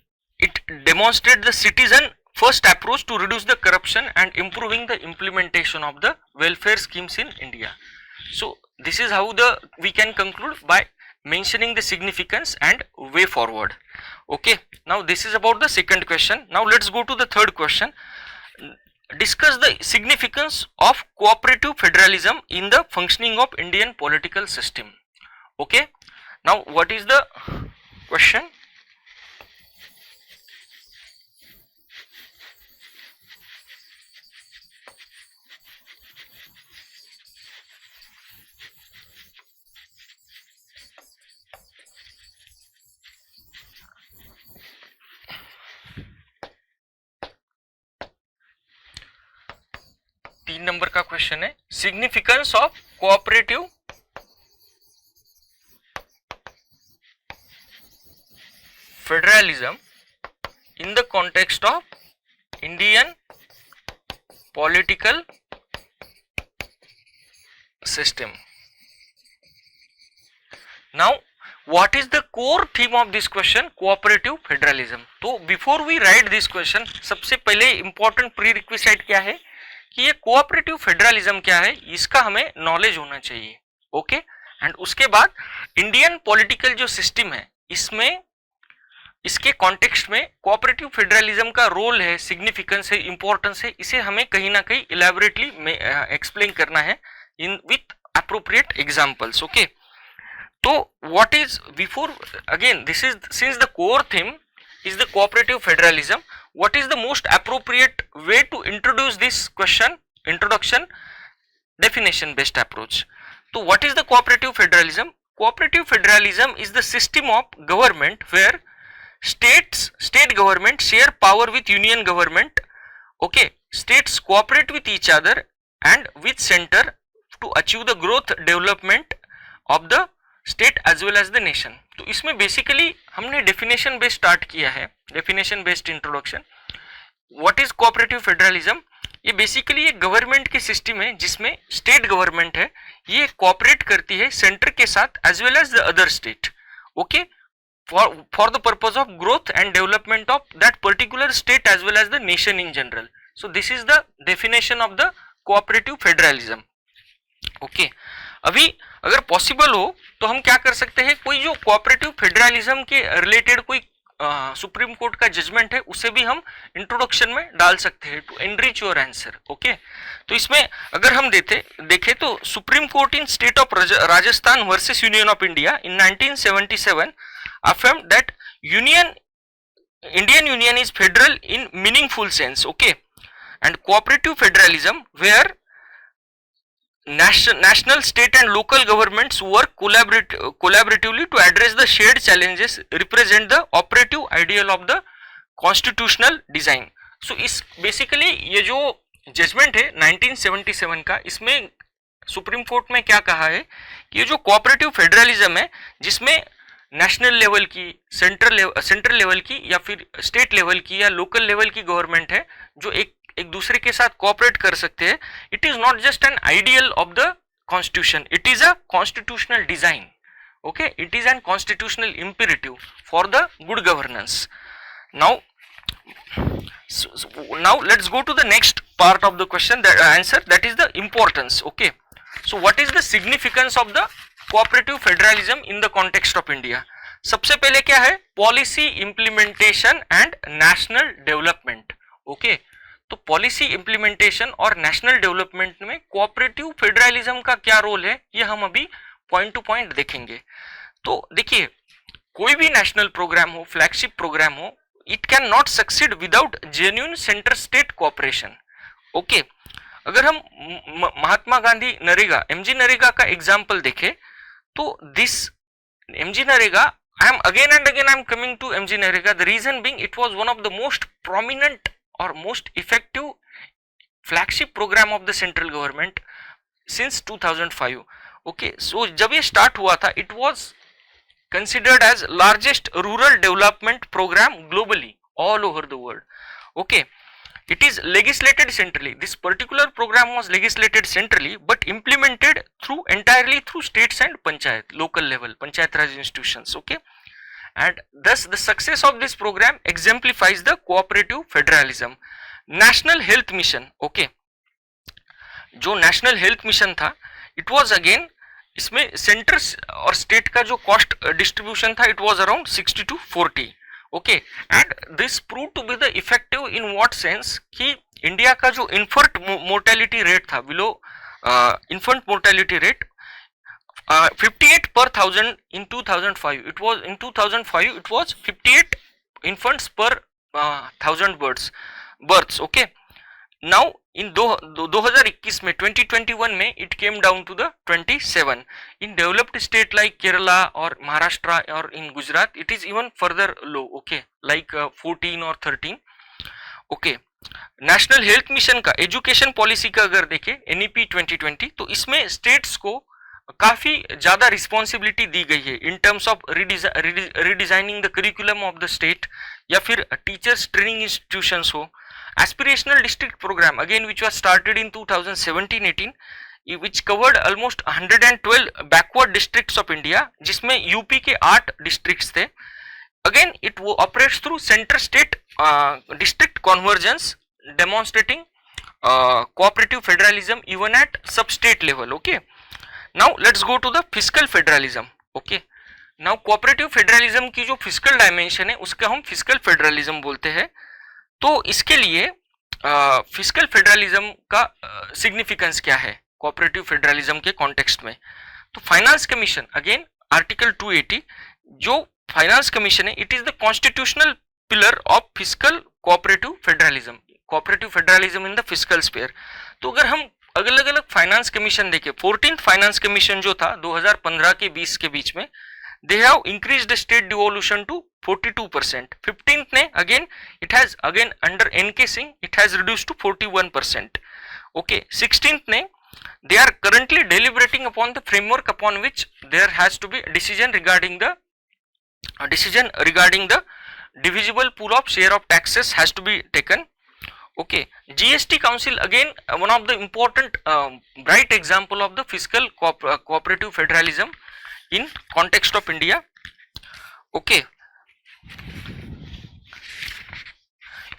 the citizen first approach to reduce the corruption and improving the implementation of the welfare schemes in India। So this is how we can conclude by mentioning the significance and way forward। Okay, now this is about the second question। Now let's go to the third question, discuss the significance of cooperative federalism in the functioning of Indian political system। Okay, now what is the question? तीन number का question है, significance of cooperative federalism in the context of Indian political system. Now what is the core theme of this question? Cooperative federalism। तो before we write this question, सबसे पहले important pre requisite क्या है कि ये cooperative federalism क्या है, इसका हमें नॉलेज होना चाहिए। ओके, एंड उसके बाद इंडियन पॉलिटिकल जो सिस्टम है इसमें, इसके कॉन्टेक्स्ट में कोऑपरेटिव फेडरलिज्म का रोल है, सिग्निफिकेंस है, इंपॉर्टेंस है, इसे हमें कहीं ना कहीं इलैबोरेटली एक्सप्लेन करना है in with appropriate examples. Okay, तो what is before, again this is, since the core theme is the cooperative federalism, what is the most appropriate way to introduce this question? Introduction, definition based approach। So what is the cooperative federalism? Cooperative federalism is the system of government where state government share power with union government। Okay, states cooperate with each other and with center to achieve the growth development of the state as well as the nation. तो इसमें basically हमने definition based start किया है, definition based introduction. What is cooperative federalism? ये basically एक government की system है जिसमें स्टेट गवर्नमेंट है, ये कोऑपरेट करती है सेंटर के साथ as well as the other state, okay, for the purpose of growth and development of that particular state as well as the nation in general. So this is the definition of the cooperative federalism. Okay. अभी अगर possible हो तो हम क्या कर सकते हैं, कोई जो कोऑपरेटिव फेडरलिज्म के रिलेटेड कोई सुप्रीम कोर्ट का जजमेंट है उसे भी हम इंट्रोडक्शन में डाल सकते हैं to enrich your answer, okay. तो इसमें अगर हम देखें तो supreme court in state of Rajasthan versus union of India in 1977 affirmed that Indian Union is federal in meaningful sense, okay, and cooperative federalism where national, state and local governments work collaboratively to address the shared challenges represent the operative ideal of the constitutional design. So इस basically ये जो judgement है 1977 का, इसमें supreme court में क्या कहा है कि ये जो कोऑपरेटिव फेडरलिज्म है जिसमें नेशनल लेवल की, सेंट्रल लेवल की या फिर स्टेट लेवल की या लोकल लेवल की गवर्नमेंट है जो एक दूसरे के साथ कोऑपरेट कर सकते हैं, it is not just an ideal of the constitution, it is a constitutional design, okay, it is N constitutional imperative for the good governance. Now let's go to the next part of the question, that answer, that is the importance, okay. So what is the significance of the cooperative federalism in the context of India? सबसे पहले क्या है, policy implementation and national development, okay. तो policy implementation और national development में cooperative federalism का क्या role है, ये हम अभी पॉइंट टू पॉइंट देखेंगे. तो देखिए, कोई भी नेशनल प्रोग्राम हो, फ्लैगशिप प्रोग्राम हो, it can not succeed without genuine centre state cooperation, okay. अगर हम महात्मा गांधी नरेगा, एमजी नरेगा का एग्जाम्पल देखें तो this MG Narega, I am again and again I am coming to MG Narega, the reason being it was one of the most prominent or most effective flagship program of the central government since 2005, okay. So जब ये start हुआ था, it was considered as largest rural development program globally all over the world, okay. It is legislated centrally. This particular program was legislated centrally but implemented entirely through states and panchayat, local level panchayat raj institutions, okay. And thus the success of this program exemplifies the cooperative federalism. National health mission, okay, जो national health mission था, it was again, इसमें centre और state का जो cost distribution था, it was around 60-40, okay. And this prove to be the effective in what sense कि India का जो इन्फेंट मोर्टेलिटी रेट था, below infant mortality rate 58 per 1000 in 2005, it was in 2005 it was 58 infants per 1000 births, okay. Now in 2021 में 2021 में it came down to the 27. In developed state like Kerala or Maharashtra or in Gujarat it is even further low, okay, like 14 or 13, okay. National health mission का education policy का अगर देखें NEP 2020, तो इसमें states को काफी ज्यादा responsibility दी गई है इन terms of redesigning the curriculum of the state या फिर टीचर्स ट्रेनिंग इंस्टीट्यूशंस हो. Aspirational district program again which was started in 2017-18, which covered almost 112 backward districts of India, जिसमें यूपी के 8 districts थे. Again it operates through center state district convergence, demonstrating cooperative federalism even at sub state level, okay. Now let's go to the fiscal federalism, okay. Now cooperative federalism की जो fiscal dimension है उसका हम fiscal federalism बोलते हैं. तो इसके लिए फिस्कल फेडरलिज्म का सिग्निफिकेंस क्या है कोऑपरेटिव फेडरलिज्म के कॉन्टेक्स्ट में. तो फाइनेंस कमीशन, अगेन आर्टिकल 280, जो फाइनेंस कमीशन है, it is the constitutional pillar of fiscal cooperative federalism in the fiscal sphere. तो अगर हम अलग अलग फाइनेंस कमीशन देखें, 14th फाइनेंस कमीशन जो था 2015 के 20 के बीच में, they have increased the state devolution to 42%. 15th ने again it has again under NK Singh it has reduced to 41%, okay. 16th ने they are currently deliberating upon the framework upon which there has to be a decision regarding the divisible pool of share of taxes has to be taken, Okay, GST Council again one of the important bright example of the fiscal cooperative federalism in context of India. Okay,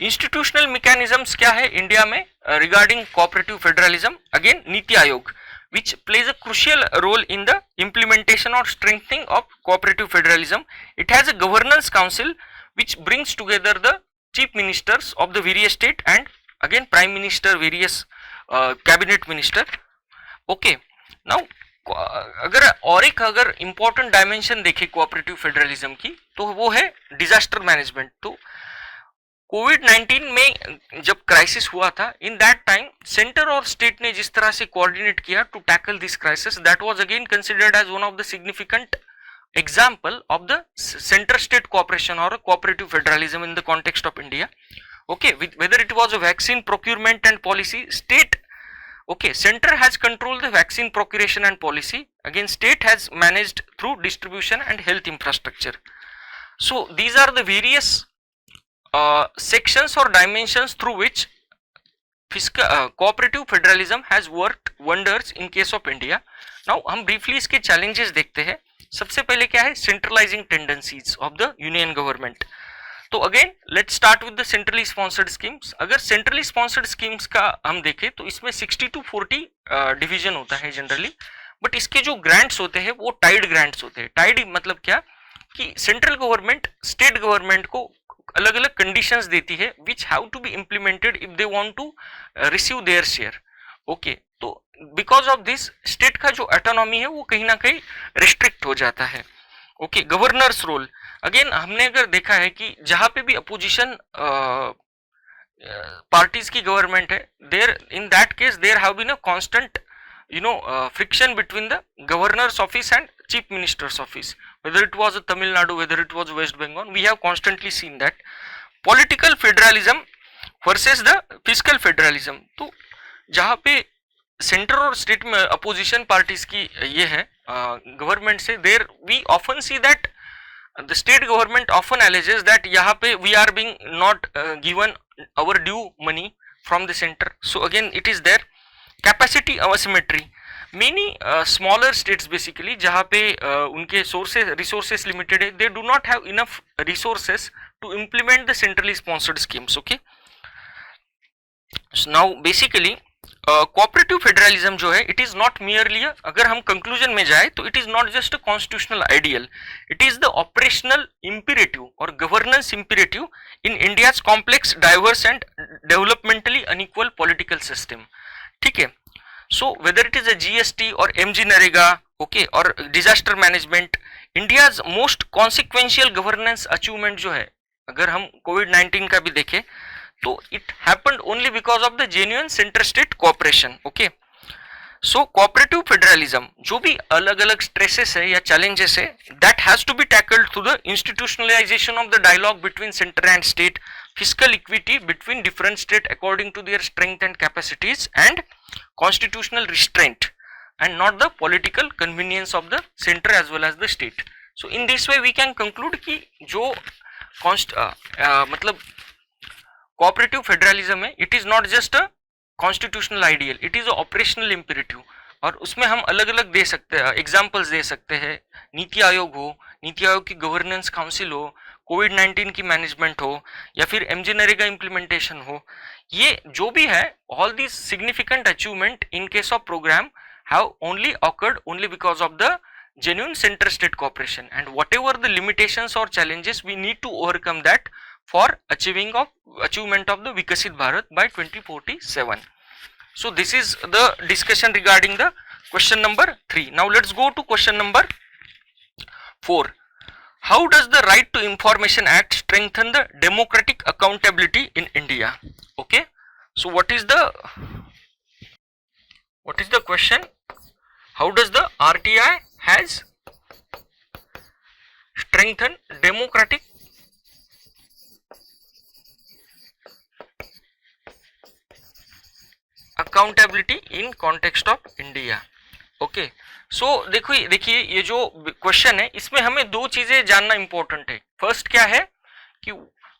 institutional mechanisms क्या है India में regarding cooperative federalism? Again NITI Aayog which plays a crucial role in the implementation or strengthening of cooperative federalism. It has a governance council which brings together the chief ministers of the various state and again prime minister, various cabinet minister. Okay, now अगर important dimension देखें cooperative federalism की तो वो है disaster management. तो कोविड-19 में जब crisis हुआ था, इन दैट टाइम सेंटर और स्टेट ने जिस तरह से कोऑर्डिनेट किया to tackle this crisis, that was again considered as one of the significant example of the center state cooperation or cooperative federalism in the context of India. Okay, whether it was a vaccine procurement and policy, state, okay, center has controlled the vaccine procuration and policy, again state has managed through distribution and health infrastructure. So these are the various sections or dimensions through which cooperative federalism has worked wonders in case of India. Now हम briefly इसके challenges देखते हैं. सबसे पहले क्या है? centralizing tendencies of the union government. तो again let's start with the centrally sponsored schemes. अगर centrally sponsored schemes का हम देखें तो इसमें 60 to 40 division होता है generally, but इसके जो grants होते हैं वो tied grants होते हैं. tied मतलब क्या कि central government state government को अलग अलग कंडीशंस देती है which have to be implemented if they want to receive their share. Okay, तो बिकॉज ऑफ दिस स्टेट का जो ऑटोनॉमी है वो कहीं ना कहीं रिस्ट्रिक्ट हो जाता है. ओके, गवर्नर्स रोल, अगेन हमने अगर देखा है कि जहां पे भी अपोजिशन पार्टीज की गवर्नमेंट है, there in that case there have been a constant friction between the governor's office and chief minister's office, whether it was Tamil Nadu, whether it was West Bengal, we have constantly seen that. Political federalism versus the fiscal federalism, तो जहाँ पे centre और state में opposition parties की ये है government से, there we often see that the state government often alleges that यहाँ पे we are being not given our due money from the center. So again it is there. Capacity asymmetry, many smaller states basically जहाँ पे उनके resources limited है, they do not have enough resources to implement the centrally sponsored schemes. Okay, so now basically cooperative federalism जो है it is not merely a, अगर हम conclusion में जाए तो it is not just a constitutional ideal, it is the operational imperative or governance imperative in India's complex, diverse and developmentally unequal political system. ठीक है, so whether it is a GST और MG NREGA, okay, और disaster management, India's most consequential governance achievement जो है, अगर हम कोविड-19 का भी देखें तो it happened only because of the genuine centre state cooperation. Okay, so cooperative federalism जो भी अलग अलग स्ट्रेसेस है या चैलेंजेस है, that has to be tackled through the institutionalisation of the dialogue between centre and state, fiscal equity between different states according to their strength and capacities, and constitutional restraint and not the political convenience of the center as well as the state. So in this way we can conclude कि जो मतलब cooperative federalism है, it is not just a constitutional ideal, it is a operational imperative. और उसमें हम अलग अलग दे सकते हैं एग्जाम्पल्स दे सकते हैं, नीति आयोग हो, नीति आयोग की गवर्नेंस काउंसिल हो, कोविड-19 की मैनेजमेंट हो, या फिर एमजी नरेगा इम्प्लीमेंटेशन हो, ये जो भी है, all these significant achievement in case of programme have only occurred only because of the genuine center state cooperation, and whatever the limitations or challenges we need to overcome that for achievement of the Vikasit Bharat by 2047. So this is the discussion regarding the question number 3. Now let's go to question number 4. How does the Right to Information Act strengthen the democratic accountability in India? Okay, so what is the question? How does the RTI has strengthened democratic accountability in context of India? Okay, so देखिए ये जो question है इसमें हमें दो चीजें जानना important है. फर्स्ट क्या है कि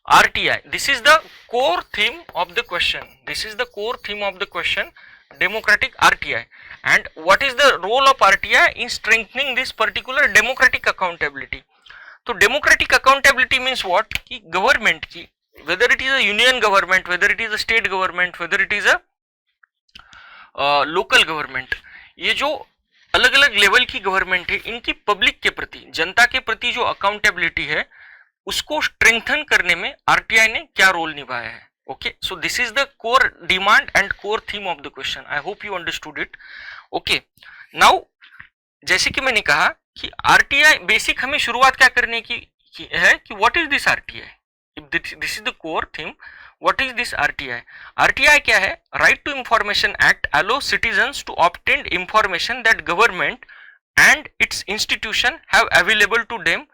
RTI. This is the core theme of the question. This is the core theme of the question, democratic RTI. And what is the role of RTI in strengthening this particular democratic accountability? तो democratic accountability means what? कि government की, whether it is a union government, whether it is a state government, whether it is a local government, ये जो अलग अलग level की government है, इनकी पब्लिक के प्रति, जनता के प्रति जो अकाउंटेबिलिटी है उसको स्ट्रेंथन करने में आरटीआई ने क्या रोल निभाया है. Okay, so this is the core demand and core theme of the question. I hope you understood it. Okay, now जैसे कि मैंने कहा कि आरटीआई बेसिक हमें शुरुआत क्या करने की है कि what is this RTI. This is the core theme. What is this RTI? RTI क्या है? Right to information act allow citizens to obtain information that government and its institution have available to them,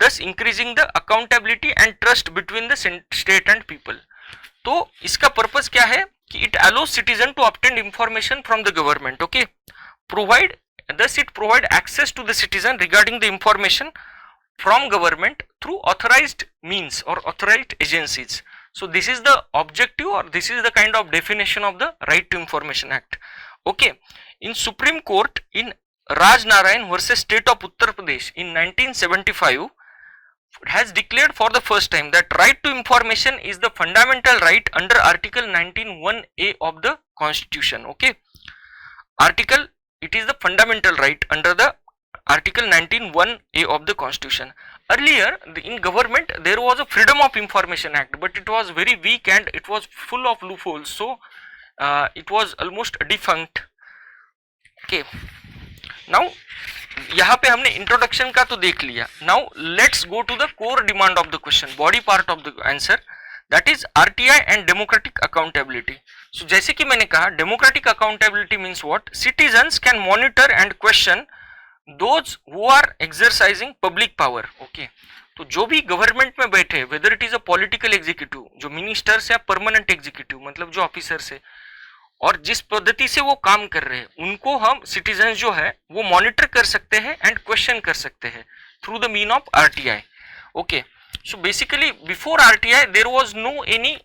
thus increasing the accountability and trust between the state and people. तो इसका purpose क्या है कि it allows citizen to obtain information from the government. Okay, thus it provide access to the citizen regarding the information from government through authorized means or authorized agencies. So this is the objective, or this is the kind of definition of the Right to Information Act. Okay, in Supreme Court in Raj Narayan versus State of Uttar Pradesh in 1975 has declared for the first time that right to information is the fundamental right under Article 19(1)(a) of the Constitution. Okay, it is the fundamental right under the Article 19(1)(a) of the Constitution. Earlier in government there was a Freedom of Information Act, but it was very weak and it was full of loopholes, so it was almost defunct. Okay, now यहाँ पे हमने introduction का तो देख लिया. Now let's go to the core demand of the question, body part of the answer, that is RTI and democratic accountability. So जैसे कि मैंने कहा, democratic accountability means what? Citizens can monitor and question those who are exercising public power. Okay, तो जो भी government में बैठे, whether it is a political executive, जो मिनिस्टर्स या परमानेंट एग्जीक्यूटिव मतलब जो ऑफिसर्स है, और जिस पद्धति से वो काम कर रहे हैं, उनको हम सिटीजन जो है वो मॉनिटर कर सकते हैं एंड क्वेश्चन कर सकते हैं through the mean of RTI. Okay, so basically before RTI there was no any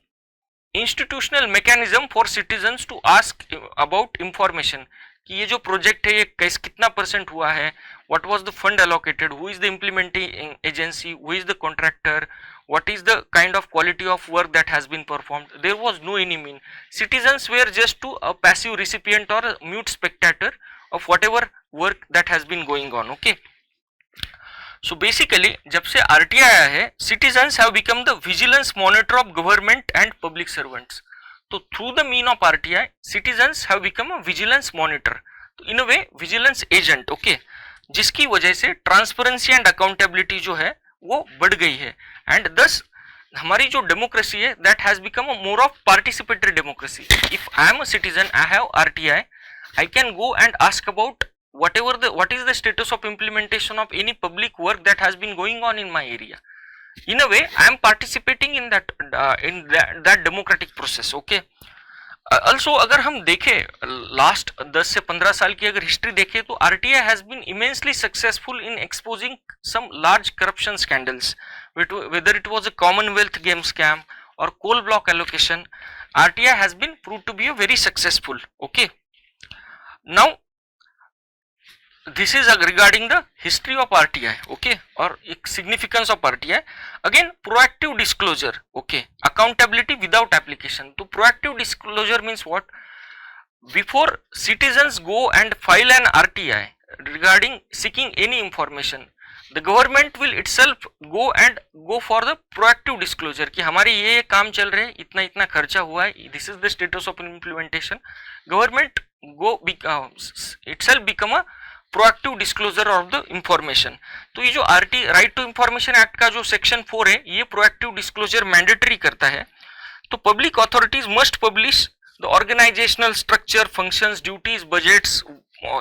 institutional mechanism for citizens to ask about information कि ये जो प्रोजेक्ट है ये कितना परसेंट हुआ है, what was the fund allocated, who is the implementing agency, who is the contractor, what is the kind of quality of work that has been performed. There was no any mean. Citizens were just to a passive recipient or a mute spectator of whatever work that has been going on. Okay, so basically जब से RTI आया है, citizens have become the vigilance monitor of government and public servants. तो through the mean of RTI, citizens have become a vigilance monitor, in a way vigilance agent. Okay, जिसकी वजह से transparency and accountability जो है वो बढ़ गई है, एंड दस हमारी जो डेमोक्रेसी है that has become a more of participatory democracy. If I am a citizen, I have RTI, I can go and ask about what is the status of implementation of any public work that has been going on in my area. In a way I am participating in that democratic process. Okay, also अगर हम देखें last 10 से 15 साल की अगर history देखें तो RTI has been immensely successful in exposing some large corruption scandals, whether it was a Commonwealth game scam और coal block allocation. RTI has been prove to be a very successful. Okay, now this is regarding the history of RTI. Okay, or significance of RTI. Again, proactive disclosure. Okay, accountability without application. So proactive disclosure means what? Before citizens go and file an RTI regarding seeking any information, the government will itself go for the proactive disclosure कि हमारे ये काम चल रहे हैं, इतना इतना खर्चा हुआ है, this is the status of implementation. Government itself become a proactive disclosure of the information. तो ये जो राइट टू इंफॉर्मेशन एक्ट का जो सेक्शन 4 है ये प्रोएक्टिव डिस्क्लोजर मैंडेटरी करता है. तो public authorities must publish the organisational structure, functions, duties, budgets,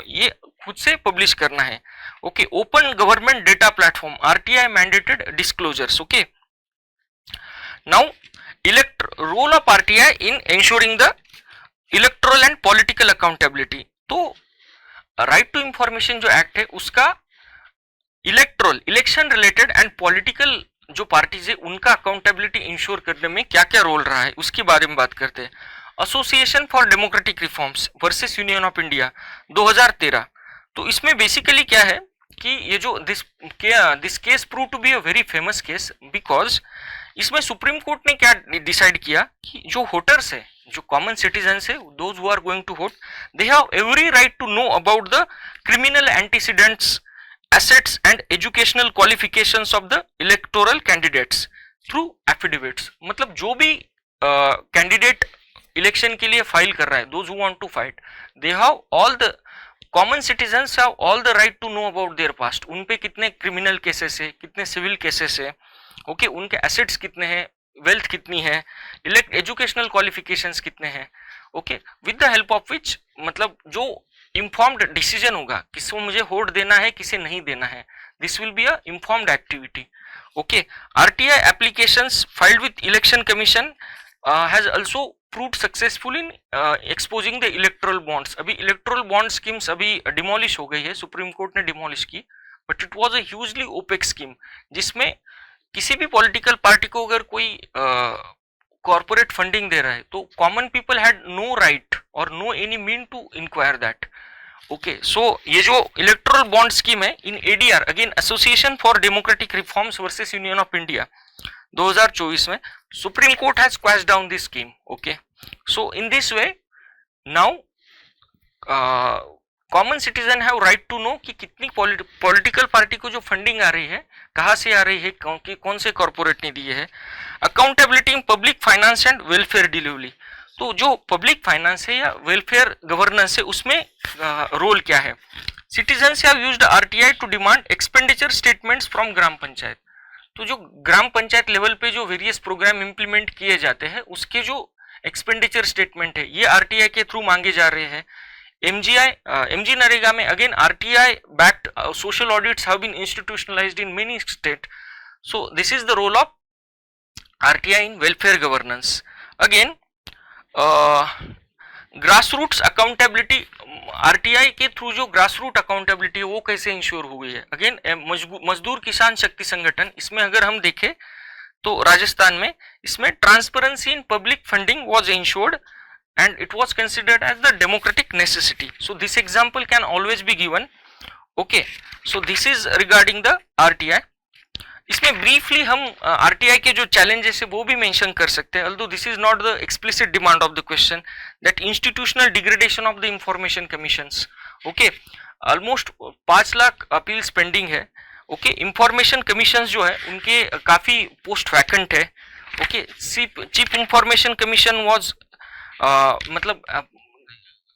ये खुद से पब्लिश करना है. Okay, open government data platform, RTI mandated disclosures. Okay, now role of RTI in ensuring the electoral and political accountability. तो right to information जो act है उसका election related and political जो पार्टीज है उनका अकाउंटेबिलिटी इंश्योर करने में क्या क्या रोल रहा है उसके बारे में बात करते हैं। Association for democratic reforms versus union of India 2013। तो इसमें बेसिकली क्या है कि ये जो this case prove to be a very famous case because इसमें सुप्रीम कोर्ट ने क्या डिसाइड किया कि जो वोटर्स है, जो कॉमन सिटीजन्स है, those who are going to vote, they have every right to know about the criminal antecedents, assets and educational qualifications of the electoral candidates through affidavits। मतलब जो भी कैंडिडेट इलेक्शन के लिए file कर रहा है, those who want to fight, they have all the common citizens have all the right to know about their past। उन पे कितने क्रिमिनल केसेस है, कितने सिविल केसेस है, ओके, उनके एसेट्स कितने हैं, वेल्थ कितनी है, एजुकेशनल क्वालिफिकेशंस कितने हैं, okay, with the help of विच मतलब जो इन्फॉर्म्ड डिसीजन होगा किसको मुझे वोट देना है, किसे नहीं देना है, this will be a informed activity. Okay, RTI applications filed with election commission has also proved successful in exposing the electoral bonds. अभी इलेक्टोरल बॉन्ड स्कीम्स अभी डिमोलिश हो गई है, सुप्रीम कोर्ट ने डिमोलिश की, but it was a hugely opaque scheme जिसमें किसी भी पॉलिटिकल पार्टी को अगर कोई कॉर्पोरेट फंडिंग दे रहा है तो common people had no right और no any mean to inquire that. Okay, so ये जो इलेक्टोरल बॉन्ड स्कीम है in ADR, again association for democratic reforms versus union of India 2024 में Supreme court has quash down this scheme. Okay, so in this way now common citizen have right to know कि कितनी political party को जो funding आ रही है, कहाँ से आ रही है, कौन से कॉर्पोरेट ने दिए है। Accountability in public finance and welfare delivery, तो जो पब्लिक फाइनेंस है या वेलफेयर गवर्नेंस है उसमें रोल क्या है। Citizens have used RTI to demand expenditure statements from gram panchayat. तो जो ग्राम पंचायत लेवल पे जो वेरियस प्रोग्राम इंप्लीमेंट किए जाते हैं उसके जो एक्सपेंडिचर स्टेटमेंट है ये आरटीआई के थ्रू मांगे जा रहे हैं। एमजी नरेगा में again RTI backed social audits have been institutionalised in many state, so this is the role of RTI in welfare governance. Again grassroots accountability, RTI के through जो ग्रासरूट अकाउंटेबिलिटी है वो कैसे इंश्योर हुई है। Again मजदूर किसान शक्ति संगठन, इसमें अगर हम देखें तो राजस्थान में इसमें transparency in public funding was insured and it was considered as the democratic necessity, so this example can always be given। okay, so this is regarding the RTI। इसमें ब्रीफली हम आरटीआई के जो चैलेंजेस है वो भी mention कर सकते हैं, although this is not the explicit demand of the question, that institutional degradation of the information commissions। okay, almost 5 lakh appeals pending है। ओके, इंफॉर्मेशन कमीशन जो है उनके काफी पोस्ट वैकेंट है। Okay, chief information commission was मतलब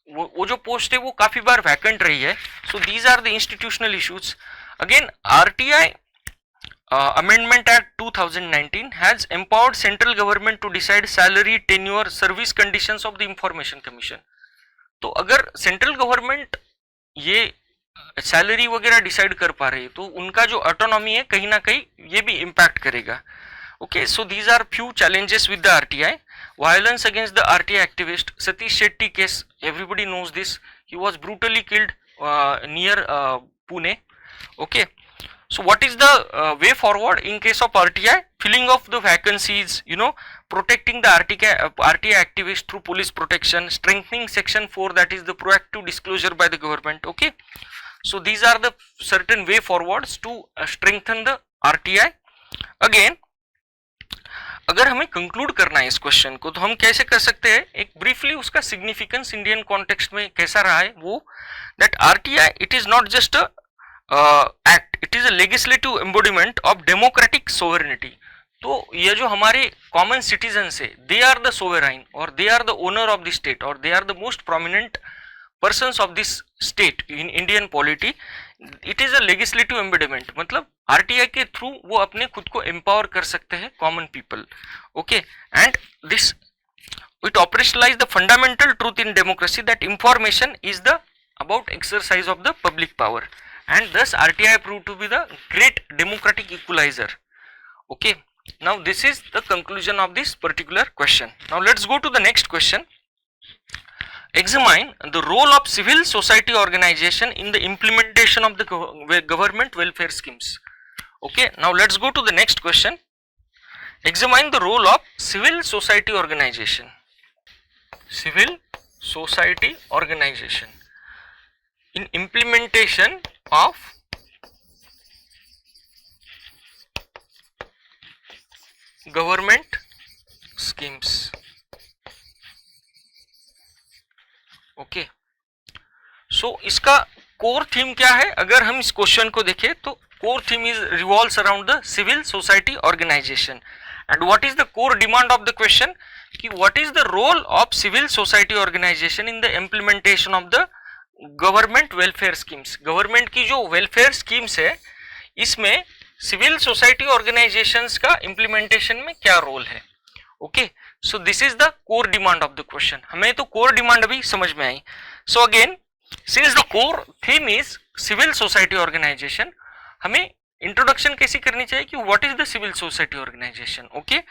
वो जो post है वो काफी बार वैकेंट रही है। So these are the institutional issues. Again RTI amendment act 2019 has empowered central government to decide salary, tenure, service conditions of the information commission. तो अगर सेंट्रल गवर्नमेंट ये सैलरी वगैरह डिसाइड कर पा रही है तो उनका जो ऑटोनॉमी है कहीं ना कहीं ये भी इम्पैक्ट करेगा। Okay, so these are few challenges with the RTI. Violence against the RTI activist Satish Shetty case, everybody knows this. He was brutally killed near Pune. Okay, so what is the way forward in case of RTI? Filling of the vacancies, you know, protecting the RTI activists through police protection, strengthening section 4, that is the proactive disclosure by the government. Okay, so these are the certain way forwards to strengthen the RTI. Again, अगर हमें conclude करना है इस question को तो हम कैसे कर सकते हैं, एक ब्रीफली उसका सिग्निफिकेंस इंडियन कॉन्टेक्स्ट में कैसा रहा है वो, that RTI it is not just a act, it is a legislative embodiment of democratic sovereignty. तो ये जो हमारे कॉमन सिटीजन्स है दे आर द सोवराइन और they are the owner of the state और they are the most prominent persons of this state in Indian polity. It is a legislative embodiment, मतलब RTI के through वो अपने खुद को empower कर सकते हैं common people. Okay, and this it operationalise the fundamental truth in democracy that information is the about exercise of the public power and thus RTI proved to be the great democratic equalizer. Okay, now this is the conclusion of this particular question. Now let's go to the next question. Examine the role of civil society organization in the implementation of the government welfare schemes. Okay, now let's go to the next question. examine the role of civil society organization in implementation of government schemes. Okay, so इसका core theme क्या है? अगर हम इस question को देखें तो core theme is revolves around the civil society organization. And what is the core demand of the question कि what is the role of civil society organization in the implementation of the government welfare schemes. Government की जो welfare schemes है इसमें civil society organizations का implementation में क्या role है. Okay, so this is the core demand of the question. हमें तो कोर डिमांड अभी समझ में आई. So again, since the core theme is civil society organization, हमें इंट्रोडक्शन कैसी करनी चाहिए कि what is the civil society organization. Okay,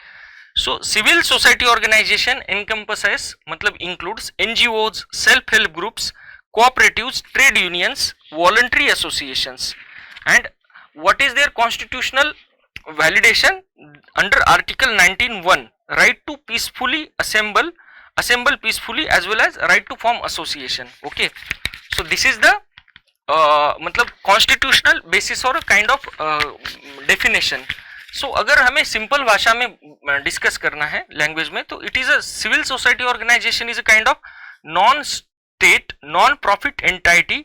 so civil society organization encompasses मतलब includes NGOs, self help groups, cooperatives, trade unions, voluntary associations. And what is their constitutional validation? Under Article 19(1), right to peacefully assemble peacefully, as well as right to form association. Okay, so this is the मतलब constitutional basis or kind of definition. So अगर हमें simple भाषा में discuss करना है language में, तो it is a civil society organization is a kind of non-state, non-profit entity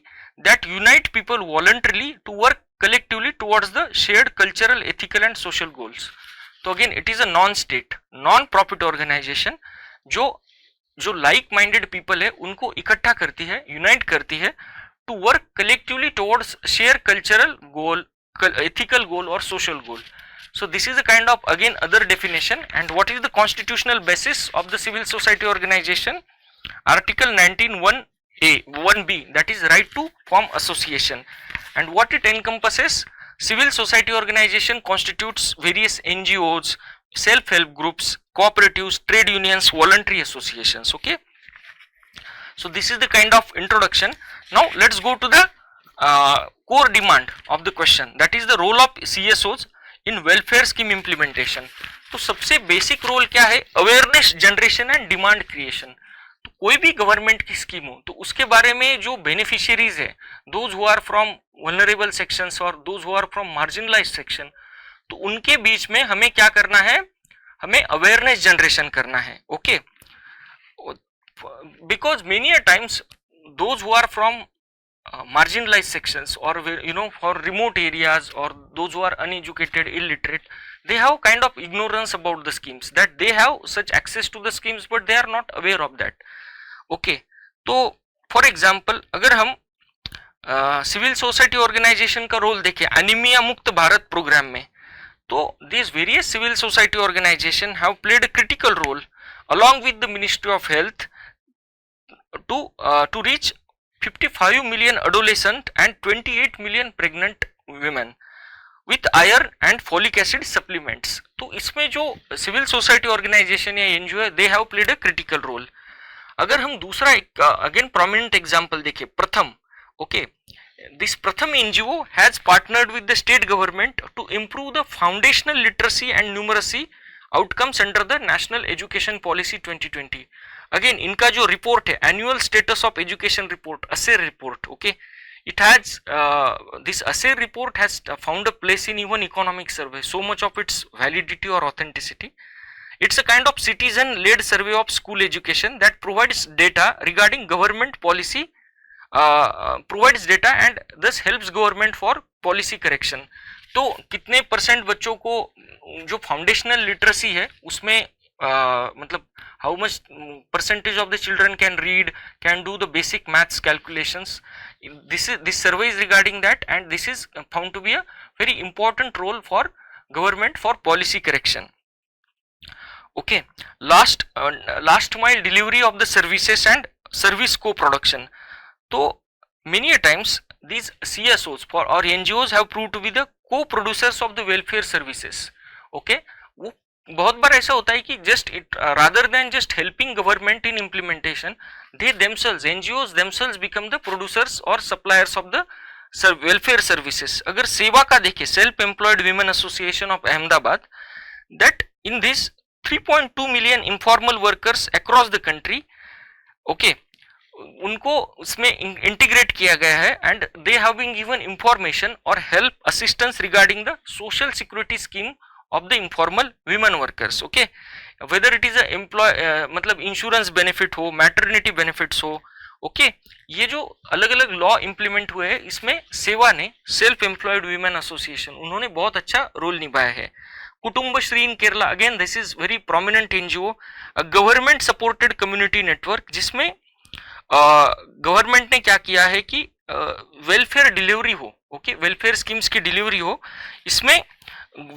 that unite people voluntarily to work collectively towards the shared cultural, ethical and social goals. तो again it is a non-state, non-profit organization जो like minded people है उनको इकट्ठा करती है, unite करती है to work collectively towards share cultural goal, ethical goal or social goal. So this is a kind of again other definition. And what is the constitutional basis of the civil society organization? Article 19(1)(a), 1b, that is right to form association. And what it encompasses? Civil society organization constitutes various NGOs, self-help groups, cooperatives, trade unions, voluntary associations. Okay, so this is the kind of introduction. Now let's go to the core demand of the question, that is the role of CSOs in welfare scheme implementation. तो सबसे basic role क्या है? Awareness generation and demand creation. कोई भी government की scheme हो तो उसके बारे में जो बेनिफिशियरीज है, those who are from vulnerable sections और those who are from marginalized section, तो उनके बीच में हमें क्या करना है? हमें अवेयरनेस जनरेशन करना है. Okay, because many a times those who are from marginalized sections or for remote areas or those who are uneducated, illiterate, they have kind of ignorance about the schemes, that they have such access to the schemes but they are not aware of that. Okay, तो for example अगर हम civil society organisation का role देखें anaemia मुक्त Bharat programme में, तो these various civil society organization have played a critical role along with the Ministry of Health to reach 55 million adolescent and 28 million pregnant women with iron and folic acid supplements. तो इसमें जो civil society organization या NGO है, they have played a critical role. अगर हम दूसरा एक again prominent example देखें, Pratham. Okay, this Pratham NGO has partnered with the state government to improve the foundational literacy and numeracy outcomes under the national education policy 2020. Again इनका जो report है, annual status of education report, ASER report. Okay, it has this assay report has found a place in even economic survey, so much of its validity or authenticity. It's a kind of citizen led survey of school education that provides data regarding government policy, provides data and thus helps government for policy correction. तो कितने percent बच्चों को जो foundational literacy है उसमें मतलब how much percentage of the children can read, can do the basic maths calculations. This survey is regarding that, and this is found to be a very important role for government for policy correction. Okay, last mile delivery of the services and service co-production. So many a times these CSOs for or NGOs have proved to be the co-producers of the welfare services. Okay, बहुत बार ऐसा होता है कि just it rather than just helping government in implementation, they themselves, NGOs themselves become the producers और suppliers of the welfare services. अगर सेवा का देखें, self employed women association of Ahmedabad, that in this 3.2 million informal workers across the country, okay, उनको उसमें integrate किया गया है and they have been given information और help assistance regarding the social security scheme of the informal women workers, okay, whether it is employ मतलब insurance benefit हो, maternity benefits हो, okay, ये जो अलग अलग लॉ इंप्लीमेंट हुए हैं इसमें सेवा ने, सेल्फ एम्प्लॉयड वीमेन एसोसिएशन, उन्होंने बहुत अच्छा रोल निभाया है। Kudumbashree in Kerala, again this is very prominent NGO, government supported community network, जिसमें गवर्नमेंट ने क्या किया है कि वेलफेयर डिलीवरी हो, ओके, वेलफेयर स्कीम्स की डिलीवरी हो, इसमें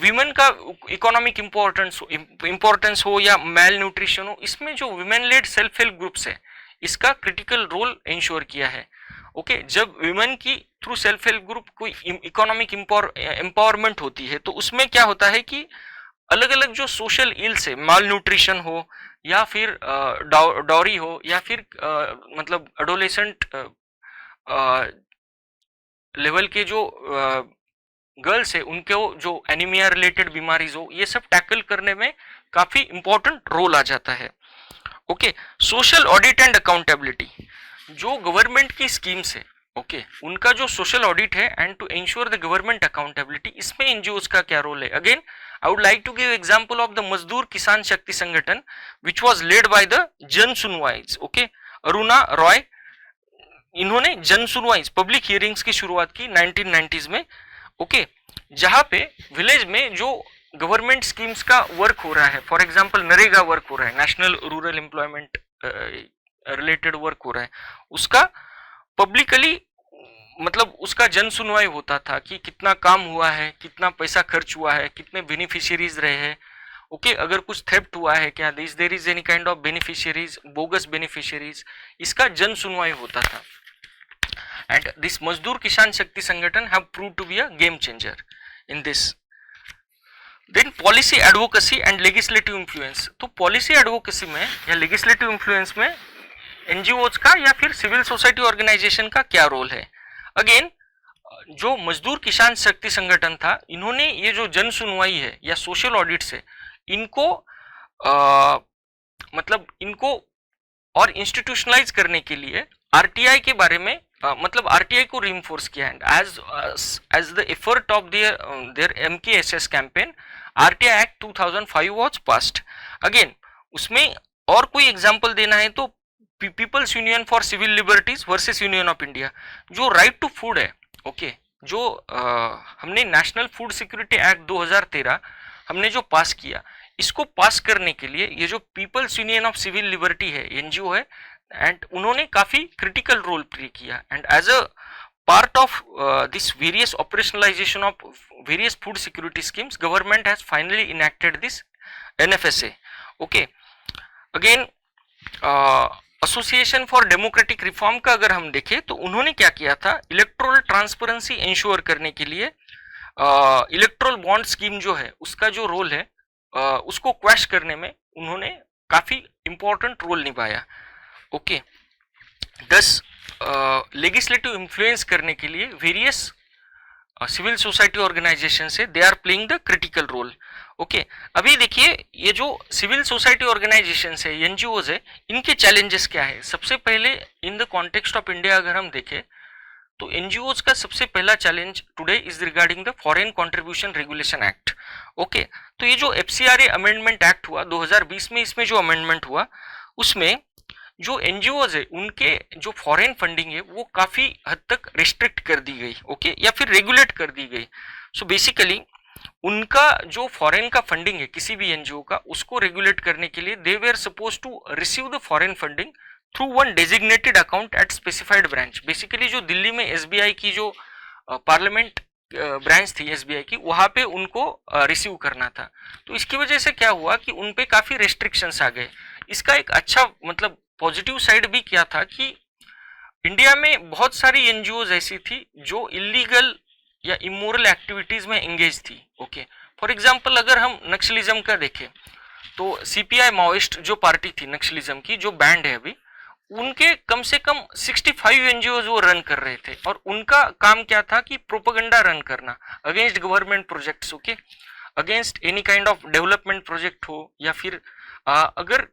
विमेन का इकोनॉमिक इम्पोर्टेंस हो या मेल न्यूट्रिशन हो, इसमें जो women lead self help groups है इसका क्रिटिकल रोल इंश्योर किया है, ओके। जब विमेन की थ्रू सेल्फ हेल्प ग्रुप कोई इकोनॉमिक एम्पावरमेंट होती है तो उसमें क्या होता है कि अलग अलग जो सोशल इल्स है, माल न्यूट्रिशन हो या फिर डॉरी हो या फिर मतलब एडोलेसेंट लेवल के जो गर्ल्स है उनके जो एनीमिया रिलेटेड बीमारीज हो, ये सब टैकल करने में काफी इंपॉर्टेंट रोल आ जाता है, okay. Social audit and accountability, जो गवर्नमेंट की स्कीम्स है, ओके, उनका जो सोशल ऑडिट है and to ensure the government accountability, इसमें एनजीओज का क्या रोल है। Again I would like to give example of the मजदूर किसान शक्ति संगठन which was led by the जन सुनवाईज, ओके, अरुणा रॉय, इन्होंने जन सुनवाईज पब्लिक हियरिंग्स की शुरुआत की 1990s में, ओके, जहां पे विलेज में जो गवर्नमेंट स्कीम्स का वर्क हो रहा है, फॉर एग्जांपल नरेगा वर्क हो रहा है, national rural employment related work हो रहा है, उसका पब्लिकली मतलब उसका जन सुनवाई होता था कि कितना काम हुआ है, कितना पैसा खर्च हुआ है, कितने बेनिफिशियरीज रहे हैं, ओके, अगर कुछ थेफ्ट हुआ है क्या, there is any kind of beneficiaries, bogus beneficiaries, इसका जन सुनवाई होता था। एंड दिस मजदूर Kisan Shakti Sangathan have prove to be a game changer in this. Then policy advocacy and legislative influence, तो पॉलिसी एडवोकेसी में या लेजिस्लेटिव इन्फ्लुएंस में एनजीओज का या फिर सिविल सोसाइटी ऑर्गेनाइजेशन का क्या रोल है। अगेन जो मजदूर किसान शक्ति संगठन था, इन्होंने ये जो जन सुनवाई है या सोशल ऑडिट्स है, इनको मतलब इनको और इंस्टीट्यूशनलाइज करने के लिए आरटीआई के बारे में मतलब आरटीआई को रीइंफोर्स किया and as the effort of their MKSS campaign, RTI act 2005 was passed. Again उसमें और कोई एग्जांपल देना है तो People's Union for Civil Liberties versus union of India, जो राइट टू फूड है, ओके, जो हमने नेशनल फूड सिक्योरिटी एक्ट 2013 हमने जो पास किया, इसको पास करने के लिए ये जो people's union of civil liberty है, एनजीओ है, एंड उन्होंने काफी क्रिटिकल रोल प्ले किया and as a part of this various operationalization of various food security schemes, government has finally enacted this NFSA, okay. Again association for democratic reform का अगर हम देखें तो उन्होंने क्या किया था, इलेक्टोरल ट्रांसपेरेंसी इंश्योर करने के लिए इलेक्ट्रल बॉन्ड स्कीम जो है उसका जो रोल है उसको क्वैश करने में उन्होंने काफी इंपॉर्टेंट रोल निभाया, ओके। 10 लेजिस्लेटिव इन्फ्लुएंस करने के लिए वेरियस सिविल सोसाइटी ऑर्गेनाइजेशन से they are playing the critical role, okay. अभी देखिए ये जो सिविल सोसाइटी ऑर्गेनाइजेशन है, एनजीओज है, इनके चैलेंजेस क्या है। सबसे पहले in the context of India अगर हम देखें तो एनजीओज का सबसे पहला challenge today is regarding the foreign contribution regulation act, okay. तो ये जो एफसीआरए अमेंडमेंट एक्ट हुआ 2020 में, इसमें जो अमेंडमेंट हुआ उसमें जो एनजीओज है उनके जो फॉरेन फंडिंग है वो काफी हद तक रिस्ट्रिक्ट कर दी गई, ओके, या फिर रेगुलेट कर दी गई। सो बेसिकली उनका जो फॉरेन का फंडिंग है किसी भी एनजीओ का, उसको रेगुलेट करने के लिए they were suppose to receive the foreign funding through one designated account at specified branch. Basically जो दिल्ली में एसबीआई की जो पार्लियामेंट ब्रांच थी एसबीआई की, वहां पे उनको रिसीव करना था। तो इसकी वजह से क्या हुआ कि उन पे काफी रेस्ट्रिक्शंस आ गए। इसका एक अच्छा मतलब पॉजिटिव साइड भी क्या था कि इंडिया में बहुत सारी एनजीओज ऐसी थी जो इलीगल या इमोरल एक्टिविटीज में एंगेज थी, ओके। फॉर एग्जांपल अगर हम नक्सलिज्म का देखें तो सीपीआई माओइस्ट जो पार्टी थी नक्सलिज्म की, जो बैंड है अभी, उनके कम से कम 65 एनजीओज वो रन कर रहे थे और उनका काम क्या था कि प्रोपेगेंडा रन करना against government projects, okay. Against any kind of development project हो, या फिर अगर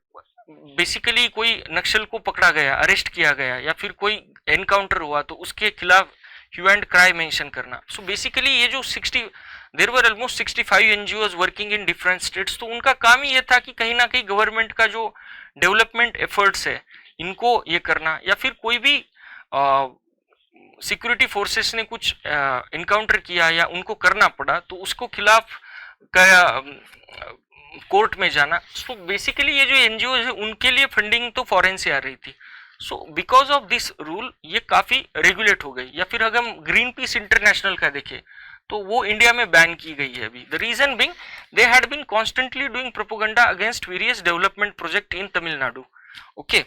बेसिकली कोई नक्सल को पकड़ा गया, अरेस्ट किया गया, या फिर कोई एनकाउंटर हुआ तो उसके खिलाफ ह्यू एंड क्राई मेंशन करना। सो बेसिकली ये जो 60 there were almost 65 NGOs working in different states, तो उनका काम ही ये था कि कहीं ना कहीं गवर्नमेंट का जो डेवलपमेंट एफर्ट्स है इनको ये करना, या फिर कोई भी सिक्योरिटी फोर्सेस ने कुछ इनकाउंटर किया या उनको करना पड़ा तो उसको खिलाफ कोर्ट में जाना। सो बेसिकली ये जो एनजीओ है उनके लिए फंडिंग तो फॉरेन से आ रही थी। So because of this rule ये काफी रेगुलेट हो गई। या फिर अगर हम ग्रीन पीस इंटरनेशनल का देखें तो वो इंडिया में बैन की गई है अभी। The reason being they had been constantly doing propaganda against various development project in Tamil Nadu. Okay,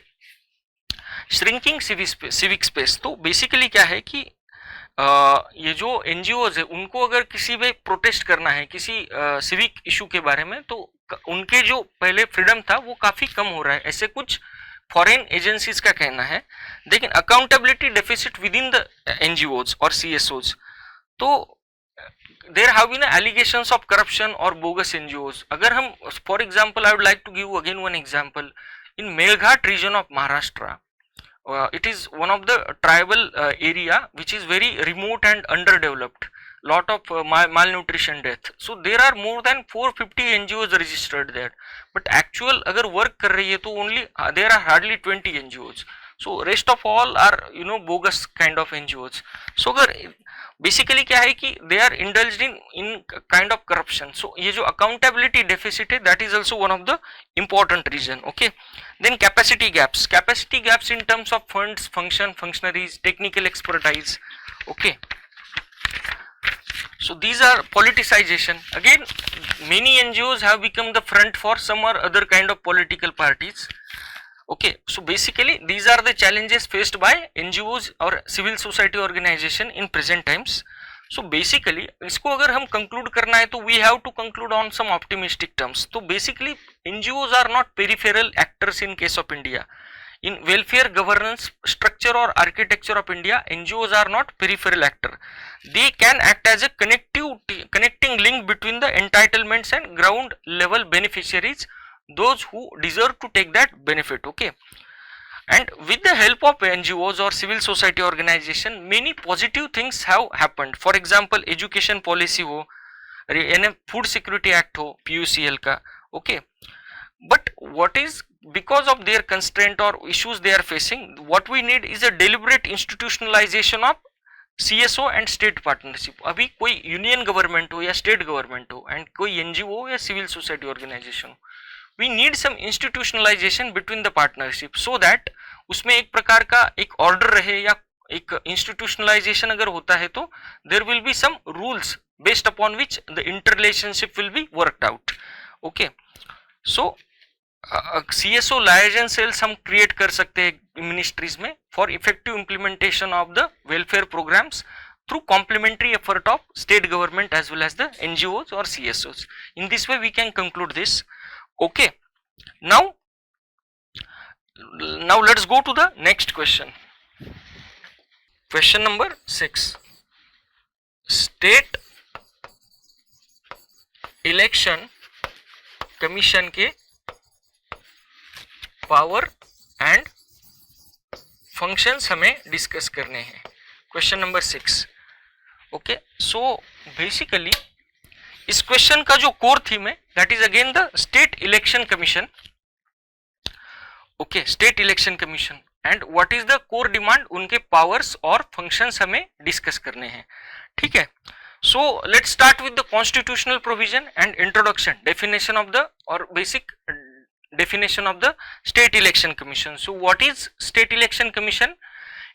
shrinking civic space, तो बेसिकली क्या है कि ये जो एनजीओज है उनको अगर किसी भी प्रोटेस्ट करना है किसी सिविक इशू के बारे में, तो उनके जो पहले फ्रीडम था वो काफी कम हो रहा है, ऐसे कुछ फॉरेन एजेंसीज का कहना है। लेकिन accountability deficit within the NGOs और सीएसओज, तो there have been allegations of corruption और बोगस एनजीओज। अगर हम for example I would like to give again one example in Melghat region of Maharashtra. It is one of the tribal area which is very remote and underdeveloped, lot of malnutrition death. So there are more than 450 NGOs registered there, but actual अगर work कर रही है तो only there are hardly 20 NGOs. So rest of all are bogus kind of NGOs. So अगर basically क्या है कि they are indulged in kind of corruption. So ये जो अकाउंटेबिलिटी डेफिसिट है that is also one of the important reason. Okay, then capacity gaps in terms of funds, functionaries, technical expertise. Okay, so these are politicization. Again, many NGOs have become the front for some or other kind of political parties. Okay, so basically these are the challenges faced by NGOs or civil society organization in present times. So basically इसको अगर हम conclude करना है तो we have to conclude on some optimistic terms. तो basically NGOs are not peripheral actors in case of India. In welfare governance structure or architecture of India, NGOs are not peripheral actor. They can act as a connecting link between the entitlements and ground level beneficiaries, those who deserve to take that benefit. Okay, and with the help of NGOs or civil society organization, many positive things have happened. For example, education policy हो, food security act हो PUCL का. Okay, but what is because of their constraint or issues they are facing, what we need is a deliberate institutionalization of CSO and state partnership. अभी कोई union government हो या state government हो and कोई NGO हो या civil society organisation हो, we need some institutionalization between the partnership so that उसमें एक प्रकार का एक ऑर्डर रहे या एक institutionalization अगर होता है तो there will be some rules based upon which the interrelationship will be worked out. Okay, so CSO liaison cells हम create कर सकते हैं ministries में for effective implementation of the welfare programs through complementary effort of state government as well as the NGOs or CSOs. In this way we can conclude this. Okay, now let's go to the next question. Question number 6. State Election Commission के power and functions हमें discuss करने हैं। Question number 6। Okay, so basically इस question का जो core theme है that is again the state election commission. Okay, state election commission and what is the core demand, उनके powers और फंक्शंस हमें डिस्कस करने हैं। ठीक है, so let's start with the constitutional provision and introduction, definition of the और basic definition of the state election commission. So what is state election commission?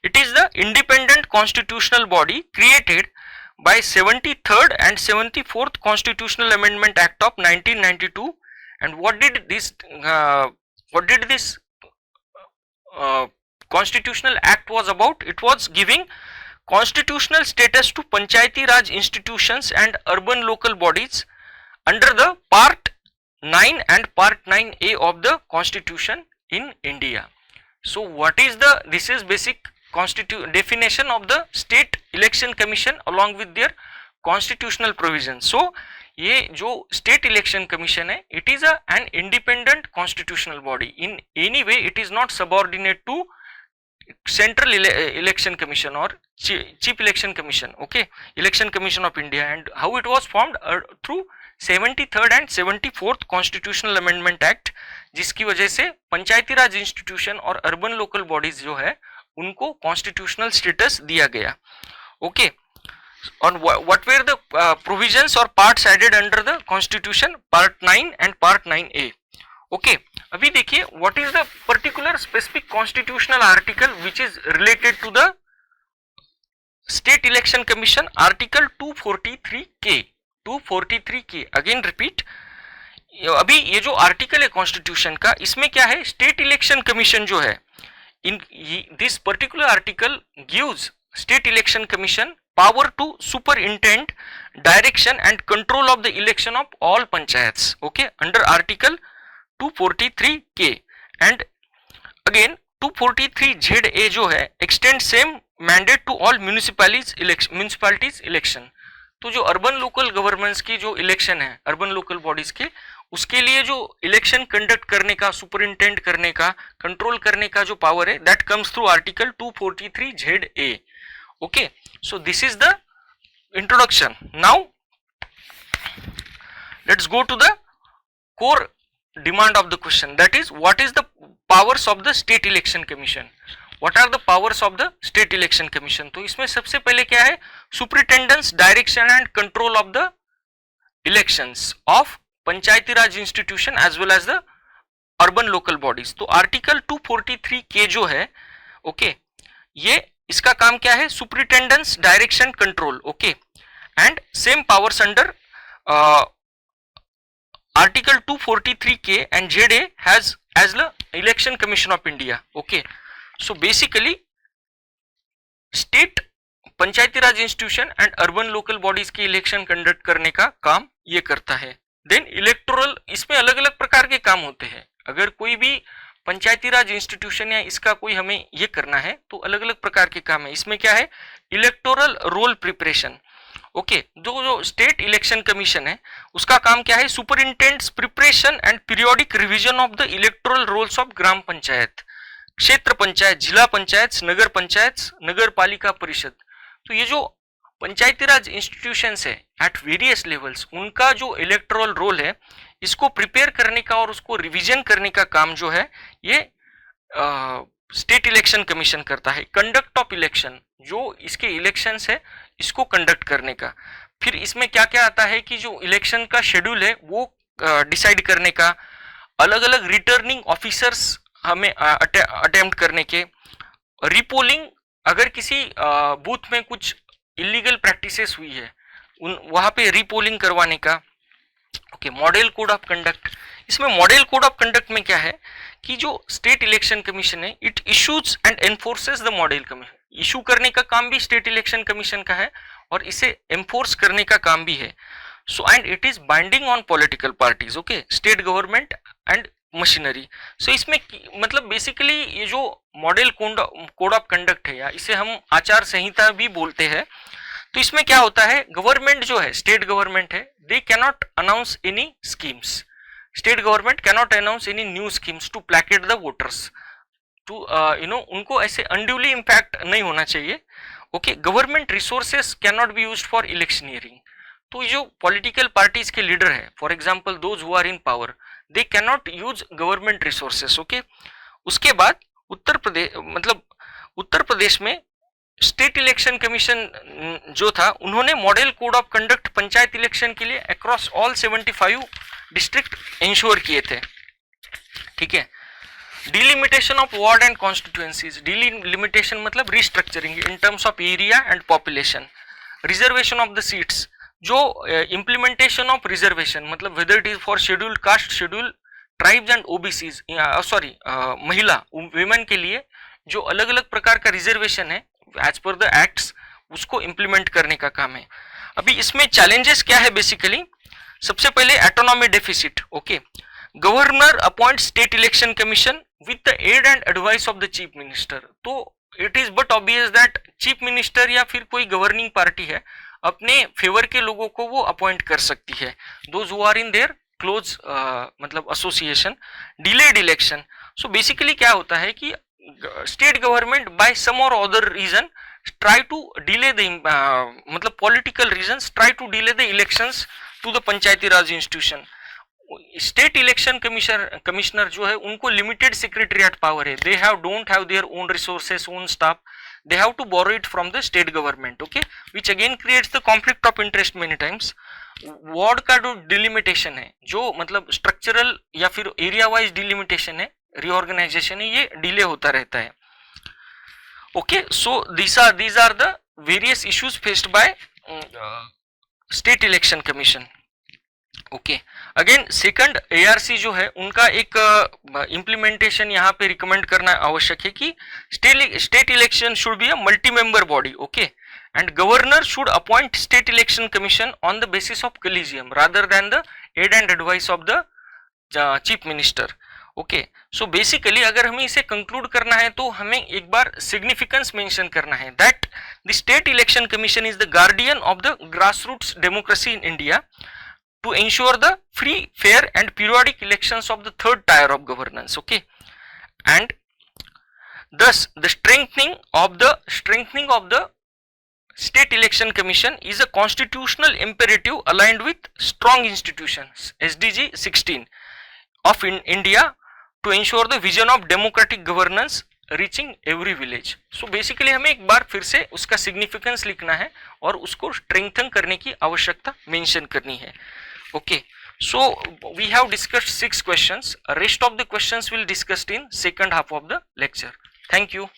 It is the independent constitutional body created by 73rd and 74th constitutional amendment act of 1992. And what did this constitutional act was about? It was giving constitutional status to panchayati raj institutions and urban local bodies under the part 9 and part 9A of the constitution in India. So what is this is basic definition of the state election commission along with their constitutional provision. So ये जो state election commission है, it is an independent constitutional body. In any way it is not subordinate to Central Election Commission or Chief Election Commission, okay, Election Commission of India. And how it was formed through 73rd and 74th Constitutional Amendment Act, जिसकी वजह से पंचायती Raj institution और urban local bodies जो है उनको constitutional status दिया गया. Okay, on what were the provisions or parts added under the constitution, part 9 and part 9A. Okay, अभी देखिए what is the particular specific constitutional article which is related to the state election commission. Article 243K. 243K, again repeat. अभी ये जो article है constitution का, इसमें क्या है, स्टेट इलेक्शन कमीशन जो है, in this particular article gives state election commission power to superintend direction and control of the election of all panchayats, okay, under article 243K. and again 243ZA जो है extend same mandate to all municipalities election. तो जो urban local governments की जो election है, urban local bodies के, उसके लिए जो इलेक्शन कंडक्ट करने का, सुपरिंटेंड करने का, कंट्रोल करने का जो पावर है, that comes through article 243ZA. Okay, so this is the introduction. Now let's go to the core demand of the question, that is what is the powers of the state election commission. What are the powers of the state election commission? तो इसमें सबसे पहले क्या है, superintendence, direction and control of the elections of Panchayati Raj institution as well as the urban local bodies. तो article 243K जो है, okay, ये इसका काम क्या है, superintendence, direction, control. Okay, and same powers under article 243K and ZA has as the election commission of India. Okay, so basically state Panchayati Raj institution and urban local bodies की election conduct करने का काम ये करता है. देन इलेक्टोरल, इसमें अलग अलग प्रकार के काम होते हैं. अगर कोई भी पंचायती राज इंस्टीट्यूशन या इसका कोई हमें ये करना है तो अलग अलग प्रकार के काम है. इसमें क्या है, इलेक्टोरल रोल प्रिपरेशन. ओके, जो स्टेट इलेक्शन कमीशन है उसका काम क्या है, superintends preparation and periodic revision of the electoral rolls of gram panchayat, kshetra panchayat, जिला पंचायत, नगर पंचायत, नगर पालिका परिषद. तो ये जो पंचायती राज इंस्टीट्यूशंस है एट वेरियस लेवल्स, उनका जो इलेक्टोरल रोल है, इसको प्रिपेयर करने का और उसको रिवीजन करने का काम जो है ये स्टेट इलेक्शन कमीशन करता है. कंडक्ट ऑफ इलेक्शन, जो इसके इलेक्शंस है इसको कंडक्ट करने का. फिर इसमें क्या क्या आता है कि जो इलेक्शन का शेड्यूल है वो डिसाइड करने का, अलग अलग रिटर्निंग ऑफिसर्स हमें अटेम्प्ट करने के, रिपोलिंग, अगर किसी बूथ में कुछ इलीगल प्रैक्टिसेस हुई है वहां पे रिपोलिंग करवाने का. Okay, model code of conduct. इसमें मॉडल कोड ऑफ कंडक्ट में क्या है कि जो स्टेट इलेक्शन कमीशन है, it issues and एनफोर्सेस the model commission. Issue करने का काम भी स्टेट इलेक्शन कमीशन का है और इसे एनफोर्स करने का काम भी है. So and it is binding on political parties, okay, state government and machinery. So इसमें मतलब बेसिकली ये जो मॉडल कोड ऑफ कंडक्ट है, या इसे हम आचार संहिता भी बोलते हैं, तो इसमें क्या होता है, गवर्नमेंट जो है, स्टेट गवर्नमेंट है, they cannot announce any schemes. State government cannot announce any new schemes to placate the voters, to उनको ऐसे अनड्यूली इम्पैक्ट नहीं होना चाहिए. Okay, government resources cannot be used for electioneering. तो जो पॉलिटिकल पार्टीज के leader है, for example those who are in power, they cannot use government resources. Okay, उसके बाद उत्तर प्रदेश में स्टेट इलेक्शन कमीशन जो था, उन्होंने model code of conduct panchayat election के लिए अक्रॉस ऑल 75 डिस्ट्रिक्ट इंश्योर किए थे. ठीक है, delimitation of ward and constituencies. Delimitation मतलब restructuring in terms of area and population. Reservation of the seats, जो इम्प्लीमेंटेशन ऑफ रिजर्वेशन मतलब whether it is for scheduled caste, scheduled tribes and OBCs, sorry महिला women के लिए जो अलग अलग प्रकार का रिजर्वेशन है एज पर द एक्ट्स, उसको इम्प्लीमेंट करने का काम है. अभी इसमें चैलेंजेस क्या है, बेसिकली सबसे पहले autonomy deficit. Okay, governor appoint state election commission with the aid and advice of the chief minister. तो it is but obvious that chief minister या फिर कोई गवर्निंग पार्टी है, अपने फेवर के लोगों को वो अपॉइंट कर सकती है, those who are in their close मतलब association. Delayed election, so basically क्या होता है कि स्टेट गवर्नमेंट बाय सम और other reason try to delay the मतलब political reasons try to delay the elections to the Panchayati Raj institution. State election commissioner जो है उनको लिमिटेड सेक्रेटरीट पावर है, they have don't have their own resources, own staff, they have to borrow it from the state government, okay, which again creates the conflict of interest many times। Ward का जो delimitation है, जो मतलब structural या फिर area wise delimitation है, reorganisation है, ये डिले होता रहता है। Okay, so these are the various issues faced by state election commission। Okay, again second ARC जो है उनका एक इम्प्लीमेंटेशन यहाँ पे रिकमेंड करना आवश्यक है कि state election should be a multi member body, okay, and governor should appoint state election commission on the basis of collegium rather than the aid and advice of the chief minister. Okay, so basically अगर हमें इसे conclude करना है तो हमें एक बार significance mention करना है that the state election commission is the guardian of the grassroots democracy in India to ensure the free, fair and periodic elections of the third tier of governance, okay, and thus the strengthening of the state election commission is a constitutional imperative aligned with strong institutions SDG 16 of India to ensure the vision of democratic governance reaching every village। so basically हमें एक बार फिर से उसका significance लिखना है और उसको strengthen करने की आवश्यकता mention करनी है। Okay, so we have discussed 6 questions. Rest of the questions will discussed in second half of the lecture. Thank you.